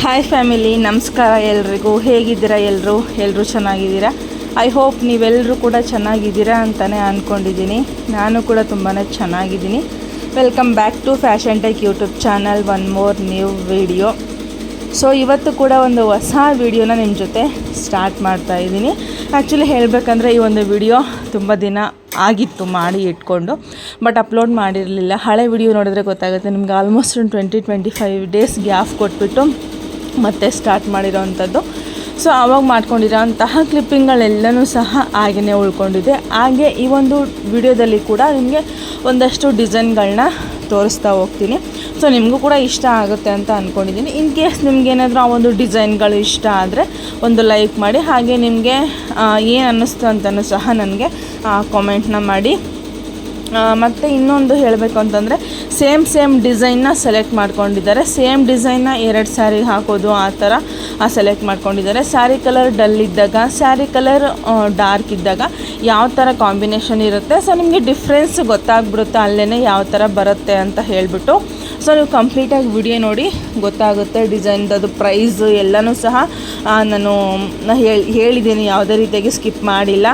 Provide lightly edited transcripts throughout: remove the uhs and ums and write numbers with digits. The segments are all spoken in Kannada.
ಹಾಯ್ ಫ್ಯಾಮಿಲಿ, ನಮಸ್ಕಾರ ಎಲ್ರಿಗೂ. ಹೇಗಿದ್ದೀರಾ? ಎಲ್ಲರೂ ಚೆನ್ನಾಗಿದ್ದೀರಾ? ಐ ಹೋಪ್ ನೀವೆಲ್ಲರೂ ಕೂಡ ಚೆನ್ನಾಗಿದ್ದೀರಾ ಅಂತಲೇ ಅಂದ್ಕೊಂಡಿದ್ದೀನಿ. ನಾನು ಕೂಡ ತುಂಬಾ ಚೆನ್ನಾಗಿದ್ದೀನಿ. Welcome back to fashion tech YouTube channel. One more new video. So ಇವತ್ತು ಕೂಡ ಒಂದು ಹೊಸ ವಿಡಿಯೋನ ನಿಮ್ಮ ಜೊತೆ ಸ್ಟಾರ್ಟ್ ಮಾಡ್ತಾ ಇದ್ದೀನಿ. ಆ್ಯಕ್ಚುಲಿ ಹೇಳಬೇಕಂದ್ರೆ ಈ ಒಂದು ವಿಡಿಯೋ ತುಂಬ ದಿನ ಆಗಿತ್ತು ಮಾಡಿ ಇಟ್ಕೊಂಡು, ಬಟ್ ಅಪ್ಲೋಡ್ ಮಾಡಿರಲಿಲ್ಲ. ಹಳೆ ವಿಡಿಯೋ ನೋಡಿದ್ರೆ ಗೊತ್ತಾಗುತ್ತೆ ನಿಮ್ಗೆ. ಆಲ್ಮೋಸ್ಟ್ ಒಂದು 20-25 ಡೇಸ್ ಗ್ಯಾಪ್ ಕೊಟ್ಬಿಟ್ಟು ಮತ್ತೆ ಸ್ಟಾರ್ಟ್ ಮಾಡಿರೋವಂಥದ್ದು. ಸೊ ಆವಾಗ ಮಾಡ್ಕೊಂಡಿರೋಂತಹ ಕ್ಲಿಪ್ಪಿಂಗ್ಗಳೆಲ್ಲನೂ ಸಹ ಹಾಗೆಯೇ ಉಳ್ಕೊಂಡಿದೆ. ಹಾಗೆ ಈ ಒಂದು ವಿಡಿಯೋದಲ್ಲಿ ಕೂಡ ನಿಮಗೆ ಒಂದಷ್ಟು ಡಿಸೈನ್ಗಳನ್ನ ತೋರಿಸ್ತಾ ಹೋಗ್ತೀನಿ. ಸೊ ನಿಮಗೂ ಕೂಡ ಇಷ್ಟ ಆಗುತ್ತೆ ಅಂತ ಅಂದ್ಕೊಂಡಿದ್ದೀನಿ. ಇನ್ ಕೇಸ್ ನಿಮಗೇನಾದರೂ ಆ ಒಂದು ಡಿಸೈನ್ಗಳು ಇಷ್ಟ ಆದರೆ ಒಂದು ಲೈಕ್ ಮಾಡಿ. ಹಾಗೆ ನಿಮಗೆ ಏನು ಅನ್ನಿಸ್ತು ಅಂತಲೂ ಸಹ ನನಗೆ ಕಾಮೆಂಟ್ನ ಮಾಡಿ. ಮತ್ತು ಇನ್ನೊಂದು ಹೇಳಬೇಕು ಅಂತಂದರೆ ಸೇಮ್ ಡಿಸೈನ್ನ ಸೆಲೆಕ್ಟ್ ಮಾಡ್ಕೊಂಡಿದ್ದಾರೆ. ಸೇಮ್ ಡಿಸೈನ್ನ 2 ಸ್ಯಾರಿಗೆ ಹಾಕೋದು ಆ ಥರ ಸೆಲೆಕ್ಟ್ ಮಾಡ್ಕೊಂಡಿದ್ದಾರೆ. ಸ್ಯಾರಿ ಕಲರ್ ಡಲ್ ಇದ್ದಾಗ, ಸ್ಯಾರಿ ಕಲರ್ ಡಾರ್ಕ್ ಇದ್ದಾಗ ಯಾವ ಥರ ಕಾಂಬಿನೇಷನ್ ಇರುತ್ತೆ, ಸೊ ನಿಮಗೆ ಡಿಫ್ರೆನ್ಸ್ ಗೊತ್ತಾಗ್ಬಿಡುತ್ತೆ ಅಲ್ಲೇ ಯಾವ ಥರ ಬರುತ್ತೆ ಅಂತ ಹೇಳಿಬಿಟ್ಟು. ಸೊ ನೀವು ಕಂಪ್ಲೀಟಾಗಿ ವಿಡಿಯೋ ನೋಡಿ ಗೊತ್ತಾಗುತ್ತೆ. ಡಿಸೈನ್ದು ಪ್ರೈಸು ಎಲ್ಲನೂ ಸಹ ನಾನು ಹೇಳಿದ್ದೀನಿ, ಯಾವುದೇ ರೀತಿಯಾಗಿ ಸ್ಕಿಪ್ ಮಾಡಿಲ್ಲ.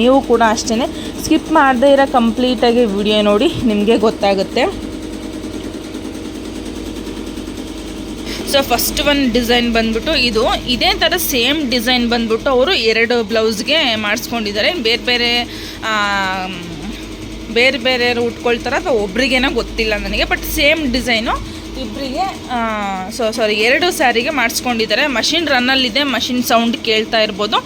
ನೀವು ಕೂಡ ಅಷ್ಟೇ ಸ್ಕಿಪ್ ಮಾಡದೇ ಇರೋ ಕಂಪ್ಲೀಟಾಗಿ ವಿಡಿಯೋ ನೋಡಿ, ನಿಮಗೆ ಗೊತ್ತಾಗುತ್ತೆ. ಸೊ ಫಸ್ಟ್ ಒಂದು ಡಿಸೈನ್ ಬಂದ್ಬಿಟ್ಟು ಇದೇ ಥರ ಸೇಮ್ ಡಿಸೈನ್ ಬಂದ್ಬಿಟ್ಟು ಅವರು 2 ಬ್ಲೌಸ್ಗೆ ಮಾಡಿಸ್ಕೊಂಡಿದ್ದಾರೆ. ಬೇರೆ ಉಟ್ಕೊಳ್ತಾರೆ ಅಥವಾ ಒಬ್ರಿಗೇನೋ ಗೊತ್ತಿಲ್ಲ ನನಗೆ, ಬಟ್ ಸೇಮ್ ಡಿಸೈನು ಇಬ್ಬರಿಗೆ 2 ಸ್ಯಾರಿಗೆ ಮಾಡಿಸ್ಕೊಂಡಿದ್ದಾರೆ. ಮಷಿನ್ ರನ್ನಲ್ಲಿದೆ, ಮಷಿನ್ ಸೌಂಡ್ ಕೇಳ್ತಾ ಇರ್ಬೋದು.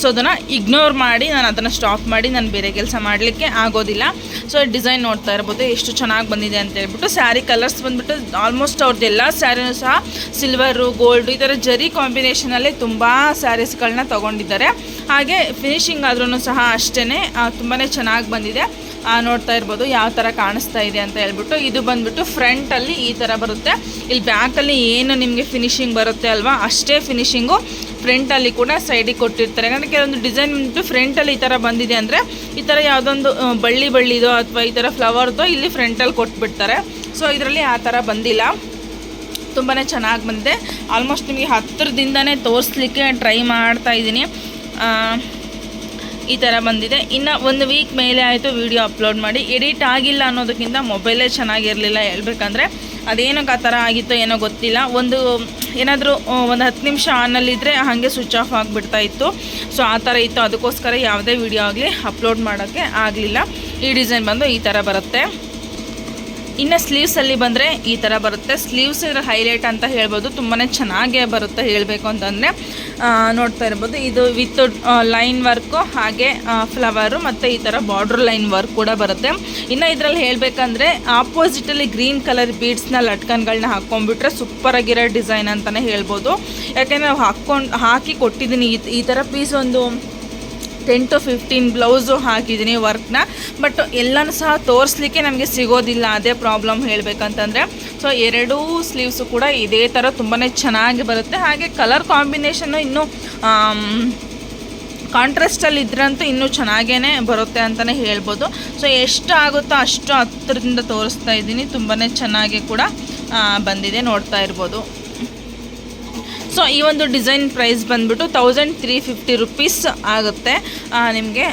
ಸೊ ಅದನ್ನು ಇಗ್ನೋರ್ ಮಾಡಿ, ನಾನು ಅದನ್ನು ಸ್ಟಾಪ್ ಮಾಡಿ ನಾನು ಬೇರೆ ಕೆಲಸ ಮಾಡಲಿಕ್ಕೆ ಆಗೋದಿಲ್ಲ. ಸೊ ಡಿಸೈನ್ ನೋಡ್ತಾ ಇರ್ಬೋದು ಎಷ್ಟು ಚೆನ್ನಾಗಿ ಬಂದಿದೆ ಅಂತ ಹೇಳ್ಬಿಟ್ಟು. ಸ್ಯಾರಿ ಕಲರ್ಸ್ ಬಂದುಬಿಟ್ಟು ಆಲ್ಮೋಸ್ಟ್ ಅವ್ರದ್ದು ಎಲ್ಲ ಸ್ಯಾರಿನೂ ಸಹ ಸಿಲ್ವರು, ಗೋಲ್ಡು ಈ ಥರ ಜರಿ ಕಾಂಬಿನೇಷನಲ್ಲಿ ತುಂಬ ಸ್ಯಾರೀಸ್ಗಳನ್ನ ತೊಗೊಂಡಿದ್ದಾರೆ. ಹಾಗೆ ಫಿನಿಶಿಂಗ್ ಆದ್ರೂ ಸಹ ಅಷ್ಟೇ ತುಂಬಾ ಚೆನ್ನಾಗಿ ಬಂದಿದೆ. ನೋಡ್ತಾ ಇರ್ಬೋದು ಯಾವ ಥರ ಕಾಣಿಸ್ತಾ ಇದೆ ಅಂತ ಹೇಳ್ಬಿಟ್ಟು. ಇದು ಬಂದುಬಿಟ್ಟು ಫ್ರಂಟಲ್ಲಿ ಈ ಥರ ಬರುತ್ತೆ. ಇಲ್ಲಿ ಬ್ಯಾಕಲ್ಲಿ ಏನು ನಿಮಗೆ ಫಿನಿಶಿಂಗ್ ಬರುತ್ತೆ ಅಲ್ವಾ, ಅಷ್ಟೇ ಫಿನಿಶಿಂಗು ಫ್ರಂಟಲ್ಲಿ ಕೂಡ ಸೈಡಿಗೆ ಕೊಟ್ಟಿರ್ತಾರೆ. ಯಾಕಂದರೆ ಕೆಲವೊಂದು ಡಿಸೈನ್ ಬಂದುಬಿಟ್ಟು ಫ್ರಂಟಲ್ಲಿ ಈ ಥರ ಬಂದಿದೆ ಅಂದರೆ ಈ ಥರ ಯಾವುದೊಂದು ಬಳ್ಳಿದೋ ಅಥವಾ ಈ ಥರ ಫ್ಲವರ್ದೋ ಇಲ್ಲಿ ಫ್ರಂಟಲ್ಲಿ ಕೊಟ್ಬಿಡ್ತಾರೆ. ಸೊ ಇದರಲ್ಲಿ ಆ ಥರ ಬಂದಿಲ್ಲ, ತುಂಬಾ ಚೆನ್ನಾಗಿ ಬಂದಿದೆ. ಆಲ್ಮೋಸ್ಟ್ ನಿಮಗೆ ಹತ್ತಿರದಿಂದನೇ ತೋರಿಸ್ಲಿಕ್ಕೆ ಟ್ರೈ ಮಾಡ್ತಾ ಇದ್ದೀನಿ. ಈ ಥರ ಬಂದಿದೆ. ಇನ್ನು 1 ವೀಕ್ ಮೇಲೆ ಆಯಿತು ವಿಡಿಯೋ ಅಪ್ಲೋಡ್ ಮಾಡಿ. ಎಡಿಟ್ ಆಗಿಲ್ಲ ಅನ್ನೋದಕ್ಕಿಂತ ಮೊಬೈಲೇ ಚೆನ್ನಾಗಿರಲಿಲ್ಲ ಹೇಳ್ಬೇಕಂದ್ರೆ. ಅದೇನಕ್ಕೆ ಆ ಥರ ಆಗಿತ್ತೋ ಏನೋ ಗೊತ್ತಿಲ್ಲ. ಏನಾದರೂ ಒಂದು 10 ನಿಮಿಷ ಆನಲ್ಲಿದ್ದರೆ ಹಾಗೆ ಸ್ವಿಚ್ ಆಫ್ ಆಗಿಬಿಡ್ತಾ ಇತ್ತು. ಸೊ ಆ ಥರ ಇತ್ತು. ಅದಕ್ಕೋಸ್ಕರ ಯಾವುದೇ ವಿಡಿಯೋ ಆಗಲಿ ಅಪ್ಲೋಡ್ ಮಾಡೋಕ್ಕೆ ಆಗಲಿಲ್ಲ. ಈ ಡಿಸೈನ್ ಬಂದು ಈ ಥರ ಬರುತ್ತೆ. ಇನ್ನು ಸ್ಲೀವ್ಸಲ್ಲಿ ಬಂದರೆ ಈ ಥರ ಬರುತ್ತೆ. ಸ್ಲೀವ್ಸ್ ಇದರ ಹೈಲೈಟ್ ಅಂತ ಹೇಳ್ಬೋದು. ತುಂಬಾ ಚೆನ್ನಾಗೇ ಬರುತ್ತೆ ಹೇಳಬೇಕು ಅಂತಂದರೆ. ನೋಡ್ತಾ ಇರ್ಬೋದು ಇದು ವಿತ್ ಲೈನ್ ವರ್ಕು, ಹಾಗೆ ಫ್ಲವರು ಮತ್ತು ಈ ಥರ ಬಾರ್ಡ್ರ್ ಲೈನ್ ವರ್ಕ್ ಕೂಡ ಬರುತ್ತೆ. ಇನ್ನು ಇದರಲ್ಲಿ ಹೇಳಬೇಕಂದ್ರೆ ಆಪೋಸಿಟಲ್ಲಿ ಗ್ರೀನ್ ಕಲರ್ ಬೀಡ್ಸ್ನ ಲಟ್ಕನ್ಗಳನ್ನ ಹಾಕ್ಕೊಂಡ್ಬಿಟ್ರೆ ಸೂಪರಾಗಿರೋ ಡಿಸೈನ್ ಅಂತಲೇ ಹೇಳ್ಬೋದು. ಯಾಕೆಂದರೆ ನಾವು ಹಾಕಿ ಕೊಟ್ಟಿದ್ದೀನಿ ಈ ಥರ ಪೀಸ್ ಒಂದು 10 to 15 ಬ್ಲೌಸು ಹಾಕಿದ್ದೀನಿ ವರ್ಕ್ನ. ಬಟ್ ಎಲ್ಲನೂ ಸಹ ತೋರಿಸ್ಲಿಕ್ಕೆ ನಮಗೆ ಸಿಗೋದಿಲ್ಲ, ಅದೇ ಪ್ರಾಬ್ಲಮ್ ಹೇಳಬೇಕಂತಂದರೆ. ಸೊ 2 ಸ್ಲೀವ್ಸು ಕೂಡ ಇದೇ ಥರ ತುಂಬಾ ಚೆನ್ನಾಗಿ ಬರುತ್ತೆ. ಹಾಗೆ ಕಲರ್ ಕಾಂಬಿನೇಷನ್ನು ಇನ್ನೂ ಕಾಂಟ್ರಾಸ್ಟಲ್ಲಿ ಇದ್ರಂತೂ ಇನ್ನೂ ಚೆನ್ನಾಗೇ ಬರುತ್ತೆ ಅಂತಲೇ ಹೇಳ್ಬೋದು. ಸೊ ಎಷ್ಟು ಆಗುತ್ತೋ ಅಷ್ಟು ಹತ್ತಿರದಿಂದ ತೋರಿಸ್ತಾ ಇದ್ದೀನಿ. ತುಂಬಾ ಚೆನ್ನಾಗಿ ಕೂಡ ಬಂದಿದೆ, ನೋಡ್ತಾ ಇರ್ಬೋದು. ಸೊ ಈ ಒಂದು ಡಿಸೈನ್ ಪ್ರೈಸ್ ಬಂದುಬಿಟ್ಟು 1350 ರುಪೀಸ್ ಆಗುತ್ತೆ ನಿಮಗೆ.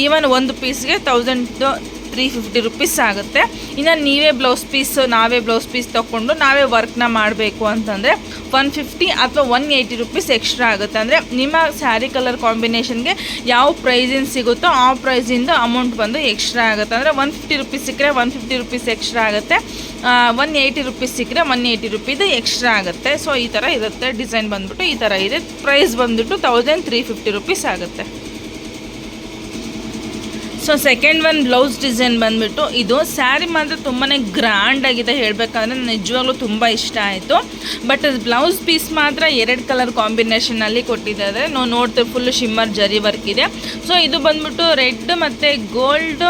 ಈವನ್ ಒಂದು ಪೀಸ್ಗೆ 1350 ರುಪೀಸ್ ಆಗುತ್ತೆ. ಇನ್ನು ನಾವೇ ಬ್ಲೌಸ್ ಪೀಸ್ ತೊಗೊಂಡು ನಾವೇ ವರ್ಕ್ನ ಮಾಡಬೇಕು ಅಂತಂದರೆ 150 ಅಥವಾ 180 ರುಪೀಸ್ ಎಕ್ಸ್ಟ್ರಾ ಆಗುತ್ತೆ. ಅಂದರೆ ನಿಮ್ಮ ಸ್ಯಾರಿ ಕಲರ್ ಕಾಂಬಿನೇಷನ್ಗೆ ಯಾವ ಪ್ರೈಸಿಂದ ಸಿಗುತ್ತೋ ಆ ಪ್ರೈಸಿಂದ ಅಮೌಂಟ್ ಬಂದು ಎಕ್ಸ್ಟ್ರಾ ಆಗುತ್ತೆ. ಅಂದರೆ 150 ರುಪೀಸ್ ಸಿಕ್ಕರೆ 150 ರುಪೀಸ್ ಎಕ್ಸ್ಟ್ರಾ ಆಗುತ್ತೆ. 180 ರುಪೀಸ್ ಸಿಕ್ಕರೆ 180 ರುಪೀದು ಎಕ್ಸ್ಟ್ರಾ ಆಗುತ್ತೆ. ಸೊ ಈ ಥರ ಇರುತ್ತೆ. ಡಿಸೈನ್ ಬಂದುಬಿಟ್ಟು ಈ ಥರ ಇದೆ. ಪ್ರೈಸ್ ಬಂದುಬಿಟ್ಟು 1350 ರುಪೀಸ್ ಆಗುತ್ತೆ. So second one blouse design ಬಂದುಬಿಟ್ಟು ಇದು ಸ್ಯಾರಿ ಮಾತ್ರ ತುಂಬಾ ಗ್ರ್ಯಾಂಡ್ ಆಗಿದೆ ಹೇಳಬೇಕಂದ್ರೆ. ನಿಜವಾಗ್ಲೂ ತುಂಬ ಇಷ್ಟ ಆಯಿತು. ಬಟ್ ಬ್ಲೌಸ್ ಪೀಸ್ ಮಾತ್ರ 2 ಕಲರ್ ಕಾಂಬಿನೇಷನಲ್ಲಿ ಕೊಟ್ಟಿದ್ದಾರೆ. ನಾವು ನೋಡ್ತೀವಿ ಫುಲ್ ಶಿಮ್ಮರ್ ಜರಿ ವರ್ಕ್ ಇದೆ. ಸೊ ಇದು ಬಂದುಬಿಟ್ಟು ರೆಡ್ ಮತ್ತು ಗೋಲ್ಡ್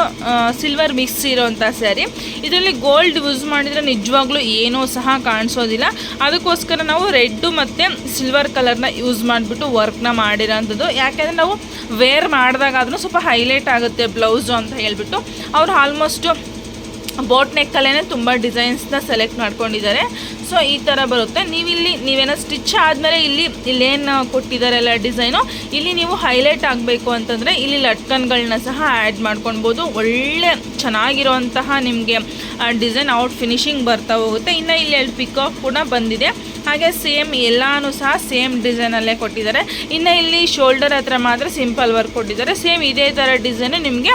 ಸಿಲ್ವರ್ ಮಿಕ್ಸ್ ಇರೋವಂಥ ಸ್ಯಾರಿ. ಇದರಲ್ಲಿ ಗೋಲ್ಡ್ ಯೂಸ್ ಮಾಡಿದರೆ ನಿಜವಾಗ್ಲೂ ಏನೂ ಸಹ ಕಾಣಿಸೋದಿಲ್ಲ. ಅದಕ್ಕೋಸ್ಕರ ನಾವು ರೆಡ್ಡು ಮತ್ತು ಸಿಲ್ವರ್ ಕಲರ್ನ ಯೂಸ್ ಮಾಡಿಬಿಟ್ಟು ವರ್ಕ್ನ ಮಾಡಿರೋಂಥದ್ದು. ಯಾಕೆಂದರೆ ನಾವು ವೇರ್ ಮಾಡಿದಾಗಾದ್ರೂ ಸ್ವಲ್ಪ ಹೈಲೈಟ್ ಆಗುತ್ತೆ ಬ್ಲೌಸು ಅಂತ ಹೇಳ್ಬಿಟ್ಟು ಅವ್ರು ಆಲ್ಮೋಸ್ಟು ಬೋಟ್ ನೆಕ್ಕಲ್ಲೇ ತುಂಬ ಡಿಸೈನ್ಸ್ನ ಸೆಲೆಕ್ಟ್ ಮಾಡ್ಕೊಂಡಿದ್ದಾರೆ. ಸೊ ಈ ಥರ ಬರುತ್ತೆ. ನೀವೇನೋ ಸ್ಟಿಚ್ ಆದಮೇಲೆ ಇಲ್ಲೇನು ಕೊಟ್ಟಿದ್ದಾರಲ್ಲ ಡಿಸೈನು, ಇಲ್ಲಿ ನೀವು ಹೈಲೈಟ್ ಆಗಬೇಕು ಅಂತಂದರೆ ಇಲ್ಲಿ ಲಟ್ಕನ್ಗಳನ್ನ ಸಹ ಆ್ಯಡ್ ಮಾಡ್ಕೊಳ್ಬೋದು. ಒಳ್ಳೆ ಚೆನ್ನಾಗಿರೋಂತಹ ನಿಮಗೆ ಡಿಸೈನ್ ಔಟ್ ಫಿನಿಶಿಂಗ್ ಬರ್ತಾ ಹೋಗುತ್ತೆ. ಇನ್ನು ಇಲ್ಲಿ ಪಿಕಾಕ್ ಕೂಡ ಬಂದಿದೆ. ಹಾಗೆ ಸೇಮ್ ಎಲ್ಲನೂ ಸಹ ಸೇಮ್ ಡಿಸೈನಲ್ಲೇ ಕೊಟ್ಟಿದ್ದಾರೆ. ಇನ್ನು ಇಲ್ಲಿ ಶೋಲ್ಡರ್ ಹತ್ರ ಮಾತ್ರ ಸಿಂಪಲ್ ವರ್ಕ್ ಕೊಟ್ಟಿದ್ದಾರೆ. ಸೇಮ್ ಇದೇ ಥರ ಡಿಸೈನು ನಿಮಗೆ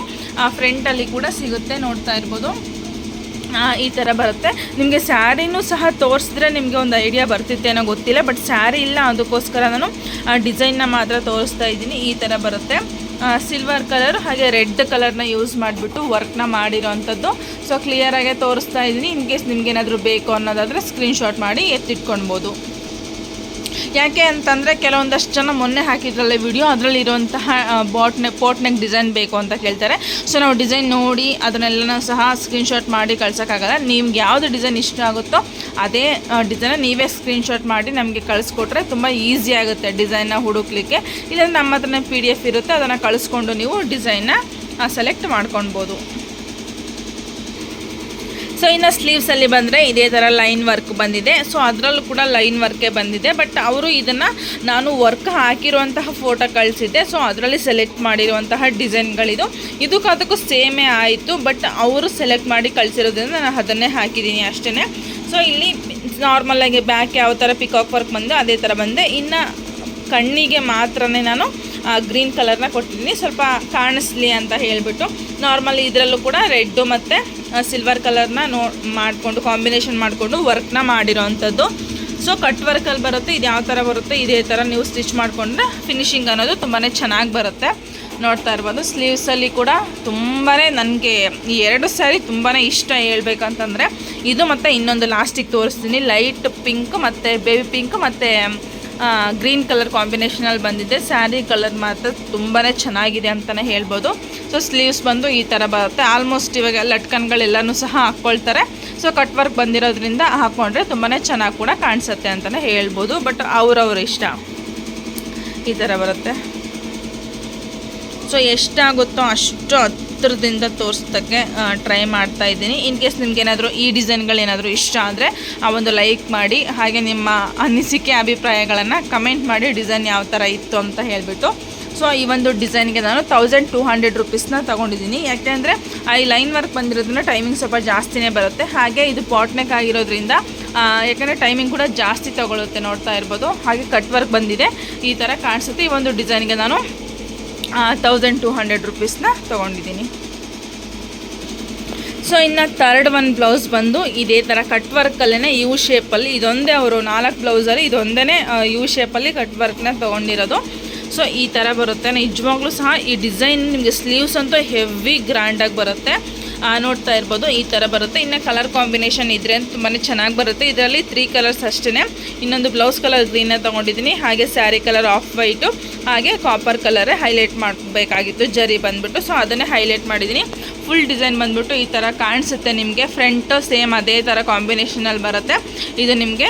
ಫ್ರಂಟಲ್ಲಿ ಕೂಡ ಸಿಗುತ್ತೆ, ನೋಡ್ತಾ ಇರ್ಬೋದು. ಈ ಥರ ಬರುತ್ತೆ. ನಿಮಗೆ ಸ್ಯಾರಿನೂ ಸಹ ತೋರಿಸಿದ್ರೆ ನಿಮಗೆ ಒಂದು ಐಡಿಯಾ ಬರ್ತಿತ್ತೇನೋ ಗೊತ್ತಿಲ್ಲ, ಬಟ್ ಸ್ಯಾರಿ ಇಲ್ಲ, ಅದಕ್ಕೋಸ್ಕರ ನಾನು ಡಿಸೈನ್ನ ಮಾತ್ರ ತೋರಿಸ್ತಾ ಇದ್ದೀನಿ. ಈ ಥರ ಬರುತ್ತೆ. ಸಿಲ್ವರ್ ಕಲರ್ ಹಾಗೆ ರೆಡ್ ಕಲರ್ನ ಯೂಸ್ ಮಾಡಿಬಿಟ್ಟು ವರ್ಕ್ನ ಮಾಡಿರೋವಂಥದ್ದು. ಸೊ ಕ್ಲಿಯರಾಗೆ ತೋರಿಸ್ತಾ ಇದ್ದೀನಿ. ಇನ್ ಕೇಸ್ ನಿಮಗೇನಾದರೂ ಬೇಕು ಅನ್ನೋದಾದರೆ ಸ್ಕ್ರೀನ್ಶಾಟ್ ಮಾಡಿ ಎತ್ತಿಟ್ಕೊಳ್ಬೋದು. ಯಾಕೆ ಅಂತಂದರೆ ಕೆಲವೊಂದಷ್ಟು ಜನ ಮೊನ್ನೆ ಹಾಕಿದ್ರಲ್ಲ ವಿಡಿಯೋ, ಅದರಲ್ಲಿರುವಂತಹ ಪೋಟ್ ನೆಕ್ ಡಿಸೈನ್ ಬೇಕು ಅಂತ ಕೇಳ್ತಾರೆ. ಸೊ ನಾವು ಡಿಸೈನ್ ನೋಡಿ ಅದನ್ನೆಲ್ಲನೂ ಸಹ ಸ್ಕ್ರೀನ್ಶಾಟ್ ಮಾಡಿ ಕಳ್ಸೋಕ್ಕಾಗಲ್ಲ. ನಿಮ್ಗೆ ಯಾವುದು ಡಿಸೈನ್ ಇಷ್ಟ ಆಗುತ್ತೋ ಅದೇ ಡಿಸೈನ ನೀವೇ ಸ್ಕ್ರೀನ್ಶಾಟ್ ಮಾಡಿ ನಮಗೆ ಕಳಿಸ್ಕೊಟ್ರೆ ತುಂಬ ಈಸಿ ಆಗುತ್ತೆ ಡಿಸೈನ್ನ ಹುಡುಕ್ಲಿಕ್ಕೆ. ಇಲ್ಲಾಂದರೆ ನಮ್ಮ ಹತ್ರನೇ PDF ಇರುತ್ತೆ, ಅದನ್ನು ಕಳಿಸ್ಕೊಂಡು ನೀವು ಡಿಸೈನ್ನ ಸೆಲೆಕ್ಟ್ ಮಾಡ್ಕೊಳ್ಬೋದು. ಸೊ ಇನ್ನು ಸ್ಲೀವ್ಸಲ್ಲಿ ಬಂದರೆ ಇದೇ ಥರ ಲೈನ್ ವರ್ಕ್ ಬಂದಿದೆ. ಸೊ ಅದರಲ್ಲೂ ಕೂಡ ಲೈನ್ ವರ್ಕೇ ಬಂದಿದೆ. ಬಟ್ ಅವರು ಇದನ್ನು ನಾನು ವರ್ಕ್ ಹಾಕಿರುವಂತಹ ಫೋಟೋ ಕಳಿಸಿದ್ದೆ. ಸೊ ಅದರಲ್ಲಿ ಸೆಲೆಕ್ಟ್ ಮಾಡಿರುವಂತಹ ಡಿಸೈನ್ಗಳಿದು. ಇದಕ್ಕೂ ಅದಕ್ಕೂ ಸೇಮೇ ಆಯಿತು, ಬಟ್ ಅವರು ಸೆಲೆಕ್ಟ್ ಮಾಡಿ ಕಳಿಸಿರೋದ್ರಿಂದ ನಾನು ಅದನ್ನೇ ಹಾಕಿದ್ದೀನಿ ಅಷ್ಟೇ. ಸೊ ಇಲ್ಲಿ ನಾರ್ಮಲಾಗಿ ಬ್ಯಾಕ್ ಯಾವ ಥರ ಪಿಕಾಕ್ ವರ್ಕ್ ಬಂದು ಅದೇ ಥರ ಬಂದೆ. ಇನ್ನು ಕಣ್ಣಿಗೆ ಮಾತ್ರನೇ ನಾನು ಗ್ರೀನ್ ಕಲರ್ನ ಕೊಟ್ಟಿದ್ದೀನಿ, ಸ್ವಲ್ಪ ಕಾಣಿಸ್ಲಿ ಅಂತ ಹೇಳಿಬಿಟ್ಟು. ನಾರ್ಮಲಿ ಇದರಲ್ಲೂ ಕೂಡ ರೆಡ್ಡು ಮತ್ತು ಸಿಲ್ವರ್ ಕಲರ್ನ ಮಾಡಿಕೊಂಡು ಕಾಂಬಿನೇಷನ್ ಮಾಡಿಕೊಂಡು ವರ್ಕ್ನ ಮಾಡಿರೋವಂಥದ್ದು. ಸೊ ಕಟ್ ವರ್ಕಲ್ಲಿ ಬರುತ್ತೆ. ಇದು ಯಾವ ಥರ ಬರುತ್ತೆ ಇದೇ ಥರ ನೀವು ಸ್ಟಿಚ್ ಮಾಡಿಕೊಂಡ್ರೆ ಫಿನಿಶಿಂಗ್ ಅನ್ನೋದು ತುಂಬಾ ಚೆನ್ನಾಗಿ ಬರುತ್ತೆ. ನೋಡ್ತಾ ಇರ್ಬೋದು. ಸ್ಲೀವ್ಸಲ್ಲಿ ಕೂಡ ತುಂಬಾ ನನಗೆ ಈ 2 ಸ್ಯಾರಿ ತುಂಬಾ ಇಷ್ಟ ಹೇಳ್ಬೇಕಂತಂದರೆ. ಇದು ಮತ್ತು ಇನ್ನೊಂದು ಲಾಸ್ಟಿಗೆ ತೋರಿಸ್ತೀನಿ. ಲೈಟ್ ಪಿಂಕ್ ಮತ್ತು ಬೇಬಿ ಪಿಂಕ್ ಮತ್ತು ಗ್ರೀನ್ ಕಲರ್ ಕಾಂಬಿನೇಷನಲ್ಲಿ ಬಂದಿದೆ. ಸ್ಯಾರಿ ಕಲರ್ ಮಾತ್ರ ತುಂಬಾ ಚೆನ್ನಾಗಿದೆ ಅಂತಲೇ ಹೇಳ್ಬೋದು. ಸೊ ಸ್ಲೀವ್ಸ್ ಬಂದು ಈ ಥರ ಬರುತ್ತೆ. ಆಲ್ಮೋಸ್ಟ್ ಇವಾಗ ಲಟ್ಕನ್ಗಳೆಲ್ಲನೂ ಸಹ ಹಾಕ್ಕೊಳ್ತಾರೆ. ಸೊ ಕಟ್ ವರ್ಕ್ ಬಂದಿರೋದ್ರಿಂದ ಹಾಕ್ಕೊಂಡ್ರೆ ತುಂಬಾ ಚೆನ್ನಾಗಿ ಕೂಡ ಕಾಣಿಸುತ್ತೆ ಅಂತಲೇ ಹೇಳ್ಬೋದು. ಬಟ್ ಅವ್ರವ್ರ ಇಷ್ಟ. ಈ ಥರ ಬರುತ್ತೆ. ಸೊ ಎಷ್ಟಾಗುತ್ತೋ ಅಷ್ಟು ಹತ್ತಿರದಿಂದ ತೋರಿಸೋದಕ್ಕೆ ಟ್ರೈ ಮಾಡ್ತಾ ಇದ್ದೀನಿ. ಇನ್ ಕೇಸ್ ನಿಮ್ಗೇನಾದರೂ ಈ ಡಿಸೈನ್ಗಳೇನಾದರೂ ಇಷ್ಟ ಆದರೆ ಆ ಒಂದು ಲೈಕ್ ಮಾಡಿ, ಹಾಗೆ ನಿಮ್ಮ ಅನಿಸಿಕೆ ಅಭಿಪ್ರಾಯಗಳನ್ನು ಕಮೆಂಟ್ ಮಾಡಿ ಡಿಸೈನ್ ಯಾವ ಥರ ಇತ್ತು ಅಂತ ಹೇಳಿಬಿಟ್ಟು. ಸೊ ಈ ಒಂದು ಡಿಸೈನ್ಗೆ ನಾನು 1200 ರುಪೀಸ್ನ ತೊಗೊಂಡಿದ್ದೀನಿ. ಯಾಕೆಂದರೆ ಈ ಲೈನ್ ವರ್ಕ್ ಬಂದಿರೋದ್ರಿಂದ ಟೈಮಿಂಗ್ ಸ್ವಲ್ಪ ಜಾಸ್ತಿನೇ ಬರುತ್ತೆ. ಹಾಗೆ ಇದು ಪಾಟ್ ನೆಕ್ ಆಗಿರೋದ್ರಿಂದ ಯಾಕಂದರೆ ಟೈಮಿಂಗ್ ಕೂಡ ಜಾಸ್ತಿ ತೊಗೊಳುತ್ತೆ, ನೋಡ್ತಾ ಇರ್ಬೋದು. ಹಾಗೆ ಕಟ್ ವರ್ಕ್ ಬಂದಿದೆ, ಈ ಥರ ಕಾಣಿಸುತ್ತೆ. ಈ ಒಂದು ಡಿಸೈನ್ಗೆ ನಾನು 1200 ರುಪೀಸ್ನ ತೊಗೊಂಡಿದ್ದೀನಿ. ಸೊ ಇನ್ನು ಥರ್ಡ್ ಒನ್ ಬ್ಲೌಸ್ ಬಂದು ಇದೇ ಥರ ಕಟ್ ವರ್ಕಲ್ಲೇ ಯು ಶೇಪಲ್ಲಿ, ಇದೊಂದೇ ಅವರು 4 ಬ್ಲೌಸಲ್ಲಿ ಇದೊಂದೇ ಯು ಶೇಪಲ್ಲಿ ಕಟ್ ವರ್ಕ್ನ ತೊಗೊಂಡಿರೋದು. ಸೊ ಈ ಥರ ಬರುತ್ತೆ. ನಿಜವಾಗ್ಲೂ ಸಹ ಈ ಡಿಸೈನ್ ನಿಮಗೆ ಸ್ಲೀವ್ಸ್ ಅಂತೂ ಹೆವಿ ಗ್ರ್ಯಾಂಡಾಗಿ ಬರುತ್ತೆ, ನೋಡ್ತಾ ಇರ್ಬೋದು. ಈ ಥರ ಬರುತ್ತೆ. ಇನ್ನು ಕಲರ್ ಕಾಂಬಿನೇಷನ್ ಇದ್ರೆ ತುಂಬಾ ಚೆನ್ನಾಗಿ ಬರುತ್ತೆ. ಇದರಲ್ಲಿ 3 ಕಲರ್ಸ್ ಅಷ್ಟೇ. ಇನ್ನೊಂದು ಬ್ಲೌಸ್ ಕಲರ್ ಗ್ರೀನ ತೊಗೊಂಡಿದ್ದೀನಿ, ಹಾಗೆ ಸ್ಯಾರಿ ಕಲರ್ ಆಫ್ ವೈಟು, ಹಾಗೆ ಕಾಪರ್ ಕಲರೇ ಹೈಲೈಟ್ ಮಾಡಬೇಕಾಗಿತ್ತು ಜರಿ ಬಂದುಬಿಟ್ಟು. ಸೊ ಅದನ್ನೇ ಹೈಲೈಟ್ ಮಾಡಿದ್ದೀನಿ. ಫುಲ್ ಡಿಸೈನ್ ಬಂದುಬಿಟ್ಟು ಈ ಥರ ಕಾಣಿಸುತ್ತೆ ನಿಮಗೆ. ಫ್ರಂಟು ಸೇಮ್ ಅದೇ ಥರ ಕಾಂಬಿನೇಷನಲ್ಲಿ ಬರುತ್ತೆ. ಇದು ನಿಮಗೆ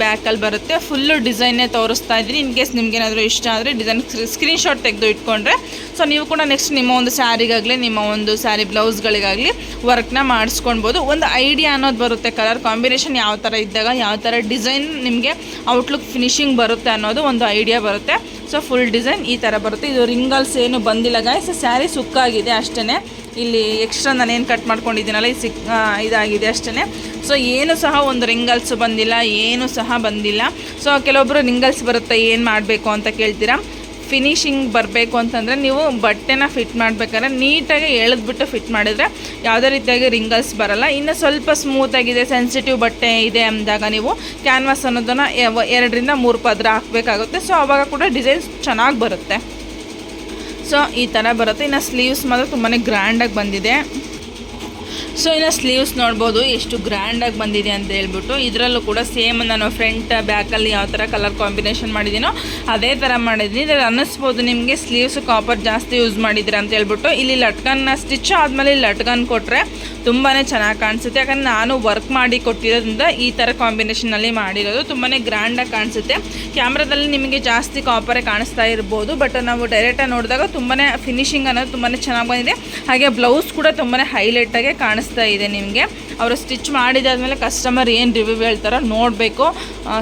ಬ್ಯಾಕಲ್ಲಿ ಬರುತ್ತೆ. ಫುಲ್ಲು ಡಿಸೈನ್ನೇ ತೋರಿಸ್ತಾ ಇದ್ದೀನಿ. ಇನ್ ಕೇಸ್ ನಿಮಗೇನಾದರೂ ಇಷ್ಟ ಆದರೆ ಡಿಸೈನ್ ಸ್ಕ್ರೀನ್ಶಾಟ್ ತೆಗೆದು ಇಟ್ಕೊಂಡ್ರೆ ಸೊ ನೀವು ಕೂಡ ನೆಕ್ಸ್ಟ್ ನಿಮ್ಮ ಒಂದು ಸ್ಯಾರಿಗಾಗಲಿ ನಿಮ್ಮ ಒಂದು ಸ್ಯಾರಿ ಬ್ಲೌಸ್ಗಳಿಗಾಗಲಿ ವರ್ಕ್ನ ಮಾಡಿಸ್ಕೊಳ್ಬೋದು. ಒಂದು ಐಡಿಯಾ ಅನ್ನೋದು ಬರುತ್ತೆ. ಕಲರ್ ಕಾಂಬಿನೇಷನ್ ಯಾವ ಥರ ಇದ್ದಾಗ ಯಾವ ಥರ ಡಿಸೈನ್ ನಿಮಗೆ ಔಟ್ಲುಕ್ ಫಿನಿಶಿಂಗ್ ಬರುತ್ತೆ ಅನ್ನೋದು ಒಂದು ಐಡಿಯಾ ಬರುತ್ತೆ. ಸೊ ಫುಲ್ ಡಿಸೈನ್ ಈ ಥರ ಬರುತ್ತೆ. ಇದು ರಿಂಗಲ್ಸ್ ಏನು ಬಂದಿಲ್ಲ ಗಾಯ್ಸ್, ಸ್ಯಾರಿ ಸುಕ್ಕಾಗಿದೆ ಅಷ್ಟೇ. ಇಲ್ಲಿ ಎಕ್ಸ್ಟ್ರಾ ನಾನೇನು ಕಟ್ ಮಾಡ್ಕೊಂಡಿದ್ದೀನಲ್ಲ ಇದಾಗಿದೆ ಅಷ್ಟೇ. ಸೊ ಏನು ಸಹ ಒಂದು ರಿಂಗಲ್ಸ್ ಬಂದಿಲ್ಲ, ಏನು ಸಹ ಬಂದಿಲ್ಲ. ಸೊ ಕೆಲವೊಬ್ಬರು ರಿಂಗಲ್ಸ್ ಬರುತ್ತೆ ಏನು ಮಾಡಬೇಕು ಅಂತ ಕೇಳ್ತೀರಾ. ಫಿನಿಶಿಂಗ್ ಬರಬೇಕು ಅಂತಂದರೆ ನೀವು ಬಟ್ಟೆನ ಫಿಟ್ ಮಾಡಬೇಕಾದ್ರೆ ನೀಟಾಗಿ ಎಳೆದ್ಬಿಟ್ಟು ಫಿಟ್ ಮಾಡಿದರೆ ಯಾವುದೇ ರೀತಿಯಾಗಿ ರಿಂಗಲ್ಸ್ ಬರಲ್ಲ. ಇನ್ನು ಸ್ವಲ್ಪ ಸ್ಮೂತಾಗಿದೆ, ಸೆನ್ಸಿಟಿವ್ ಬಟ್ಟೆ ಇದೆ ಅಂದಾಗ ನೀವು ಕ್ಯಾನ್ವಾಸ್ ಅನ್ನೋದನ್ನು 2 ರಿಂದ 3 ಪದರ ಹಾಕಬೇಕಾಗುತ್ತೆ. ಸೊ ಆವಾಗ ಕೂಡ ಡಿಸೈನ್ಸ್ ಚೆನ್ನಾಗಿ ಬರುತ್ತೆ. ಸೊ ಈ ಥರ ಬರುತ್ತೆ. ಇನ್ನು ಸ್ಲೀವ್ಸ್ ಮಾತ್ರ ತುಂಬಾ ಗ್ರ್ಯಾಂಡಾಗಿ ಬಂದಿದೆ. ಸೊ ಇನ್ನು ಸ್ಲೀವ್ಸ್ ನೋಡ್ಬೋದು ಎಷ್ಟು ಗ್ರ್ಯಾಂಡಾಗಿ ಬಂದಿದೆ ಅಂತ ಹೇಳ್ಬಿಟ್ಟು. ಇದರಲ್ಲೂ ಕೂಡ ಸೇಮ್ ನಾನು ಫ್ರಂಟ್ ಬ್ಯಾಕಲ್ಲಿ ಯಾವ ಥರ ಕಲರ್ ಕಾಂಬಿನೇಷನ್ ಮಾಡಿದ್ದೀನೋ ಅದೇ ಥರ ಮಾಡಿದ್ದೀನಿ. ಇದರಲ್ಲಿ ಅನ್ನಿಸ್ಬೋದು ನಿಮಗೆ ಸ್ಲೀವ್ಸ್ ಕಾಪರ್ ಜಾಸ್ತಿ ಯೂಸ್ ಮಾಡಿದ್ದೀರಾ ಅಂತ ಹೇಳ್ಬಿಟ್ಟು. ಇಲ್ಲಿ ಲಟ್ಕನ್ನ ಸ್ಟಿಚ್ ಆದಮೇಲೆ ಲಟ್ಕನ್ ಕೊಟ್ಟರೆ ತುಂಬಾ ಚೆನ್ನಾಗಿ ಕಾಣಿಸುತ್ತೆ. ಯಾಕಂದರೆ ನಾನು ವರ್ಕ್ ಮಾಡಿ ಕೊಟ್ಟಿರೋದ್ರಿಂದ ಈ ಥರ ಕಾಂಬಿನೇಷನಲ್ಲಿ ಮಾಡಿರೋದು ತುಂಬಾ ಗ್ರ್ಯಾಂಡಾಗಿ ಕಾಣಿಸುತ್ತೆ. ಕ್ಯಾಮ್ರಾದಲ್ಲಿ ನಿಮಗೆ ಜಾಸ್ತಿ ಕಾಪರೇ ಕಾಣಿಸ್ತಾ ಇರ್ಬೋದು, ಬಟ್ ನಾವು ಡೈರೆಕ್ಟಾಗಿ ನೋಡಿದಾಗ ತುಂಬಾ ಫಿನಿಶಿಂಗ್ ಅನ್ನೋದು ತುಂಬಾ ಚೆನ್ನಾಗಿ ಬಂದಿದೆ. ಹಾಗೆ ಬ್ಲೌಸ್ ಕೂಡ ತುಂಬಾ ಹೈಲೈಟಾಗೆ ಕಾಣಿಸ್ತಾ ಇದೆ ನಿಮಗೆ. ಅವರು ಸ್ಟಿಚ್ ಮಾಡಿದಾದ್ಮೇಲೆ ಕಸ್ಟಮರ್ ಏನು ರಿವ್ಯೂ ಹೇಳ್ತಾರೋ ನೋಡಬೇಕು.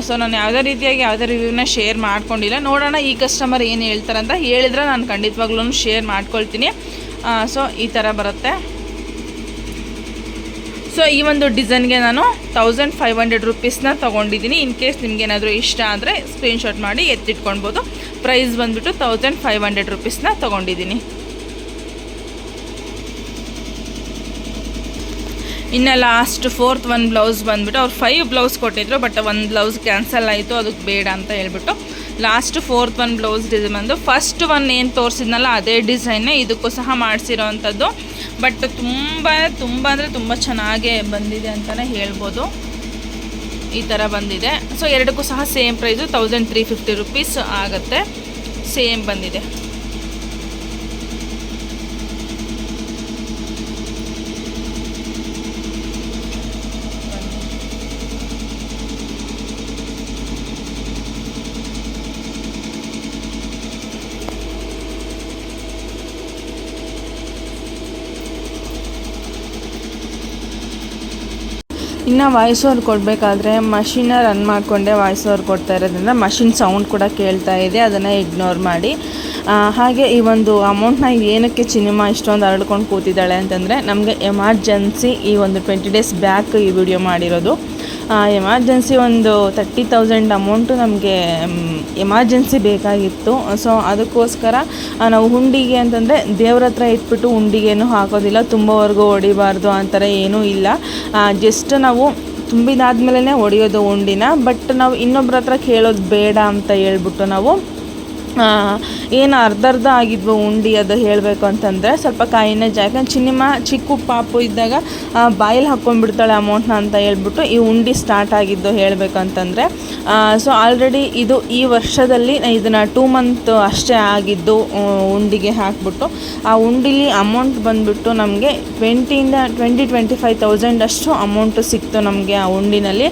ಸೊ ನಾನು ಯಾವುದೇ ರೀತಿಯಾಗಿ ಯಾವುದೇ ರಿವ್ಯೂನ ಶೇರ್ ಮಾಡ್ಕೊಂಡಿಲ್ಲ. ನೋಡೋಣ ಈ ಕಸ್ಟಮರ್ ಏನು ಹೇಳ್ತಾರಂತ. ಹೇಳಿದ್ರೆ ನಾನು ಖಂಡಿತವಾಗ್ಲೂ ಶೇರ್ ಮಾಡ್ಕೊಳ್ತೀನಿ. ಸೊ ಈ ಥರ ಬರುತ್ತೆ. ಸೊ ಈ ಒಂದು ಡಿಸೈನ್ಗೆ ನಾನು 1500 ರುಪೀಸ್ನ ತೊಗೊಂಡಿದ್ದೀನಿ. ಇನ್ ಕೇಸ್ ನಿಮಗೇನಾದರೂ ಇಷ್ಟ ಆದರೆ ಸ್ಕ್ರೀನ್ಶಾಟ್ ಮಾಡಿ ಎತ್ತಿಟ್ಕೊಳ್ಬೋದು. ಪ್ರೈಸ್ ಬಂದುಬಿಟ್ಟು 1500 ರುಪೀಸ್ನ ತೊಗೊಂಡಿದ್ದೀನಿ. ಇನ್ನು ಲಾಸ್ಟ್ 4th ಒಂದು ಬ್ಲೌಸ್ ಬಂದುಬಿಟ್ಟು ಅವ್ರು 5 ಬ್ಲೌಸ್ ಕೊಟ್ಟಿದ್ರು, ಬಟ್ ಒಂದು ಬ್ಲೌಸ್ ಕ್ಯಾನ್ಸಲ್ ಆಯಿತು, ಅದಕ್ಕೆ ಬೇಡ ಅಂತ ಹೇಳ್ಬಿಟ್ಟು ಲಾಸ್ಟ್ 4th ಒಂದು ಬ್ಲೌಸ್ ಡಿಸೈನ್ ಬಂದು ಫಸ್ಟ್ ಒನ್ ಏನು ತೋರಿಸಿದ್ನಲ್ಲ ಅದೇ ಡಿಸೈನ್ನೇ ಇದಕ್ಕೂ ಸಹ ಮಾಡಿಸಿರೋ ಅಂಥದ್ದು. ಬಟ್ ತುಂಬ ಅಂದರೆ ತುಂಬ ಚೆನ್ನಾಗೇ ಬಂದಿದೆ ಅಂತಲೇ ಹೇಳ್ಬೋದು. ಈ ಥರ ಬಂದಿದೆ. ಸೊ ಎರಡಕ್ಕೂ ಸಹ ಸೇಮ್ ಪ್ರೈಸು 1350 ರುಪೀಸ್ ಆಗುತ್ತೆ. ಸೇಮ್ ಬಂದಿದೆ. ಇನ್ನು ವಾಯ್ಸ್ ಓವರ್ ಕೊಡಬೇಕಾದ್ರೆ ಮಷಿನ ರನ್ ಮಾಡಿಕೊಂಡೆ ವಾಯ್ಸ್ ಓವರ್ ಕೊಡ್ತಾ ಇರೋದ್ರಿಂದ ಮಷಿನ್ ಸೌಂಡ್ ಕೂಡ ಕೇಳ್ತಾ ಇದೆ, ಅದನ್ನು ಇಗ್ನೋರ್ ಮಾಡಿ. ಹಾಗೆ ಈ ಒಂದು ಅಮೌಂಟ್ನ ಏನಕ್ಕೆ ಚಿನಿಮಾ ಇಷ್ಟೊಂದು ಹರಡ್ಕೊಂಡು ಕೂತಿದ್ದಾಳೆ ಅಂತಂದರೆ ನಮಗೆ ಎಮರ್ಜೆನ್ಸಿ ಈ ಒಂದು 20 ಡೇಸ್ ಬ್ಯಾಕ್ ಈ ವಿಡಿಯೋ ಮಾಡಿರೋದು. ಎಮರ್ಜೆನ್ಸಿ ಒಂದು 30,000 ಅಮೌಂಟು ನಮಗೆ ಎಮರ್ಜೆನ್ಸಿ ಬೇಕಾಗಿತ್ತು. ಸೊ ಅದಕ್ಕೋಸ್ಕರ ನಾವು ಹುಂಡಿಗೆ ಅಂತಂದರೆ ದೇವ್ರ ಹತ್ರ ಇಟ್ಬಿಟ್ಟು ಹುಂಡಿಗೇನು ಹಾಕೋದಿಲ್ಲ, ತುಂಬವರೆಗೂ ಹೊಡಿಬಾರ್ದು ಆ ಥರ ಏನೂ ಇಲ್ಲ. ಜಸ್ಟ್ ನಾವು ತುಂಬಿದಾದ್ಮೇಲೆ ಹೊಡೆಯೋದು ಹುಂಡಿನ. ಬಟ್ ನಾವು ಇನ್ನೊಬ್ರ ಹತ್ರ ಕೇಳೋದು ಬೇಡ ಅಂತ ಹೇಳ್ಬಿಟ್ಟು ನಾವು ಏನು ಅರ್ಧ ಆಗಿದ್ವು ಉಂಡಿ ಅದು ಹೇಳಬೇಕು ಅಂತಂದರೆ ಸ್ವಲ್ಪ ಕಾಯಿನ ಯಾಕಂದ್ರೆ ಚಿಕ್ಕ ಪಾಪು ಇದ್ದಾಗ ಬಾಯಲ್ಲಿ ಹಾಕ್ಕೊಂಡ್ಬಿಡ್ತಾಳೆ ಅಮೌಂಟ್ನ ಅಂತ ಹೇಳ್ಬಿಟ್ಟು ಈ ಉಂಡಿ ಸ್ಟಾರ್ಟ್ ಆಗಿದ್ದು ಹೇಳಬೇಕಂತಂದರೆ. ಸೊ ಆಲ್ರೆಡಿ ಇದು ಈ ವರ್ಷದಲ್ಲಿ ಇದನ್ನು 2 ಮಂತ್ ಅಷ್ಟೇ ಆಗಿದ್ದು ಉಂಡಿಗೆ ಹಾಕ್ಬಿಟ್ಟು ಆ ಉಂಡಿಲಿ ಅಮೌಂಟ್ ಬಂದುಬಿಟ್ಟು ನಮಗೆ 25,000 ಅಷ್ಟು ಅಮೌಂಟು ಸಿಕ್ತು ನಮಗೆ ಆ ಉಂಡಿನಲ್ಲಿ.